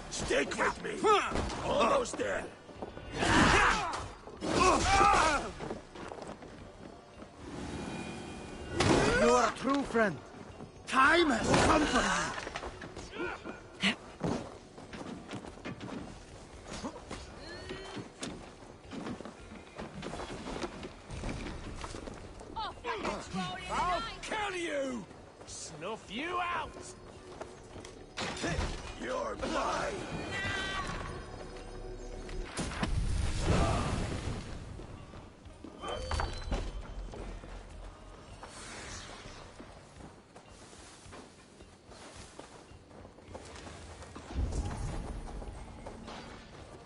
W: Stick with me! Almost there!
A: You're a true friend. Time has come for you.
W: I'll kill you! Snuff you out! You're mine!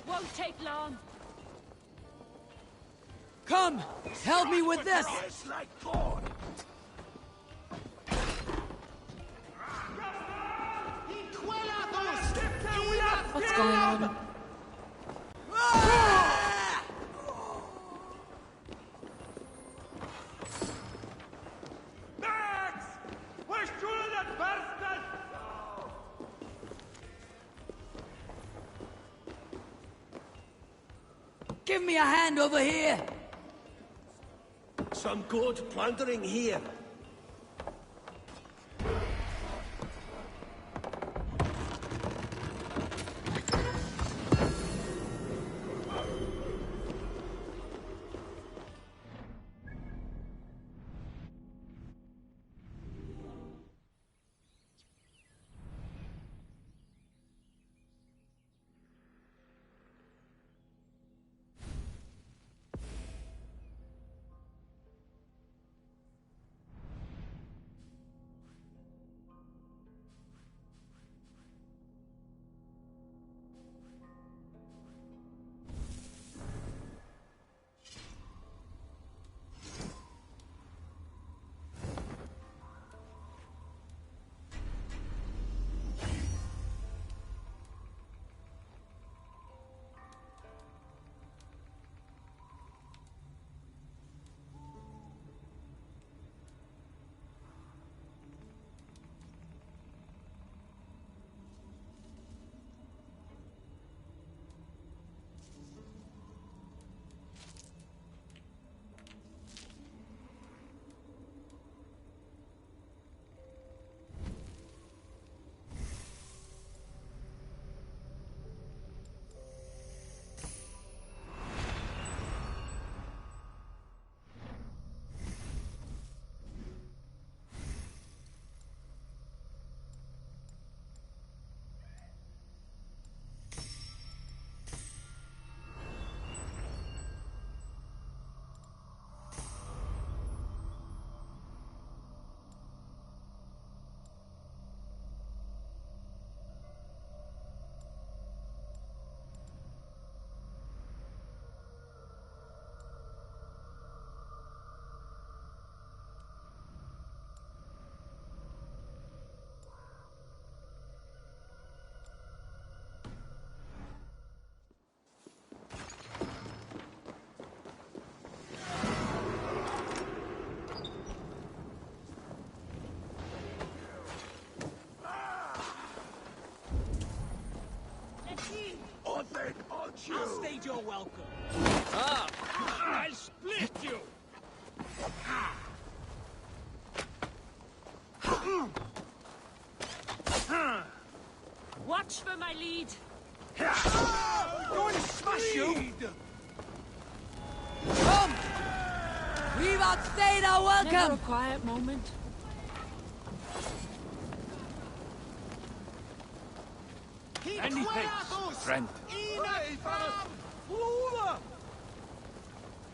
U: Won't take long.
A: Come, help me with this.
W: It's like corn.
J: What's going on?
W: Max! We're shooting at bastard!
A: Give me a hand over here.
W: Some good plundering here.
C: you're welcome. Ah! I'll split you!
G: Watch for my lead.
C: Going to smash you!
A: Come! We've outstayed our welcome!
G: Never a quiet moment.
C: Anything. Strength.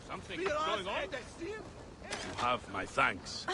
C: Something going on? You have my thanks.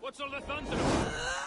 C: What's all the thunder?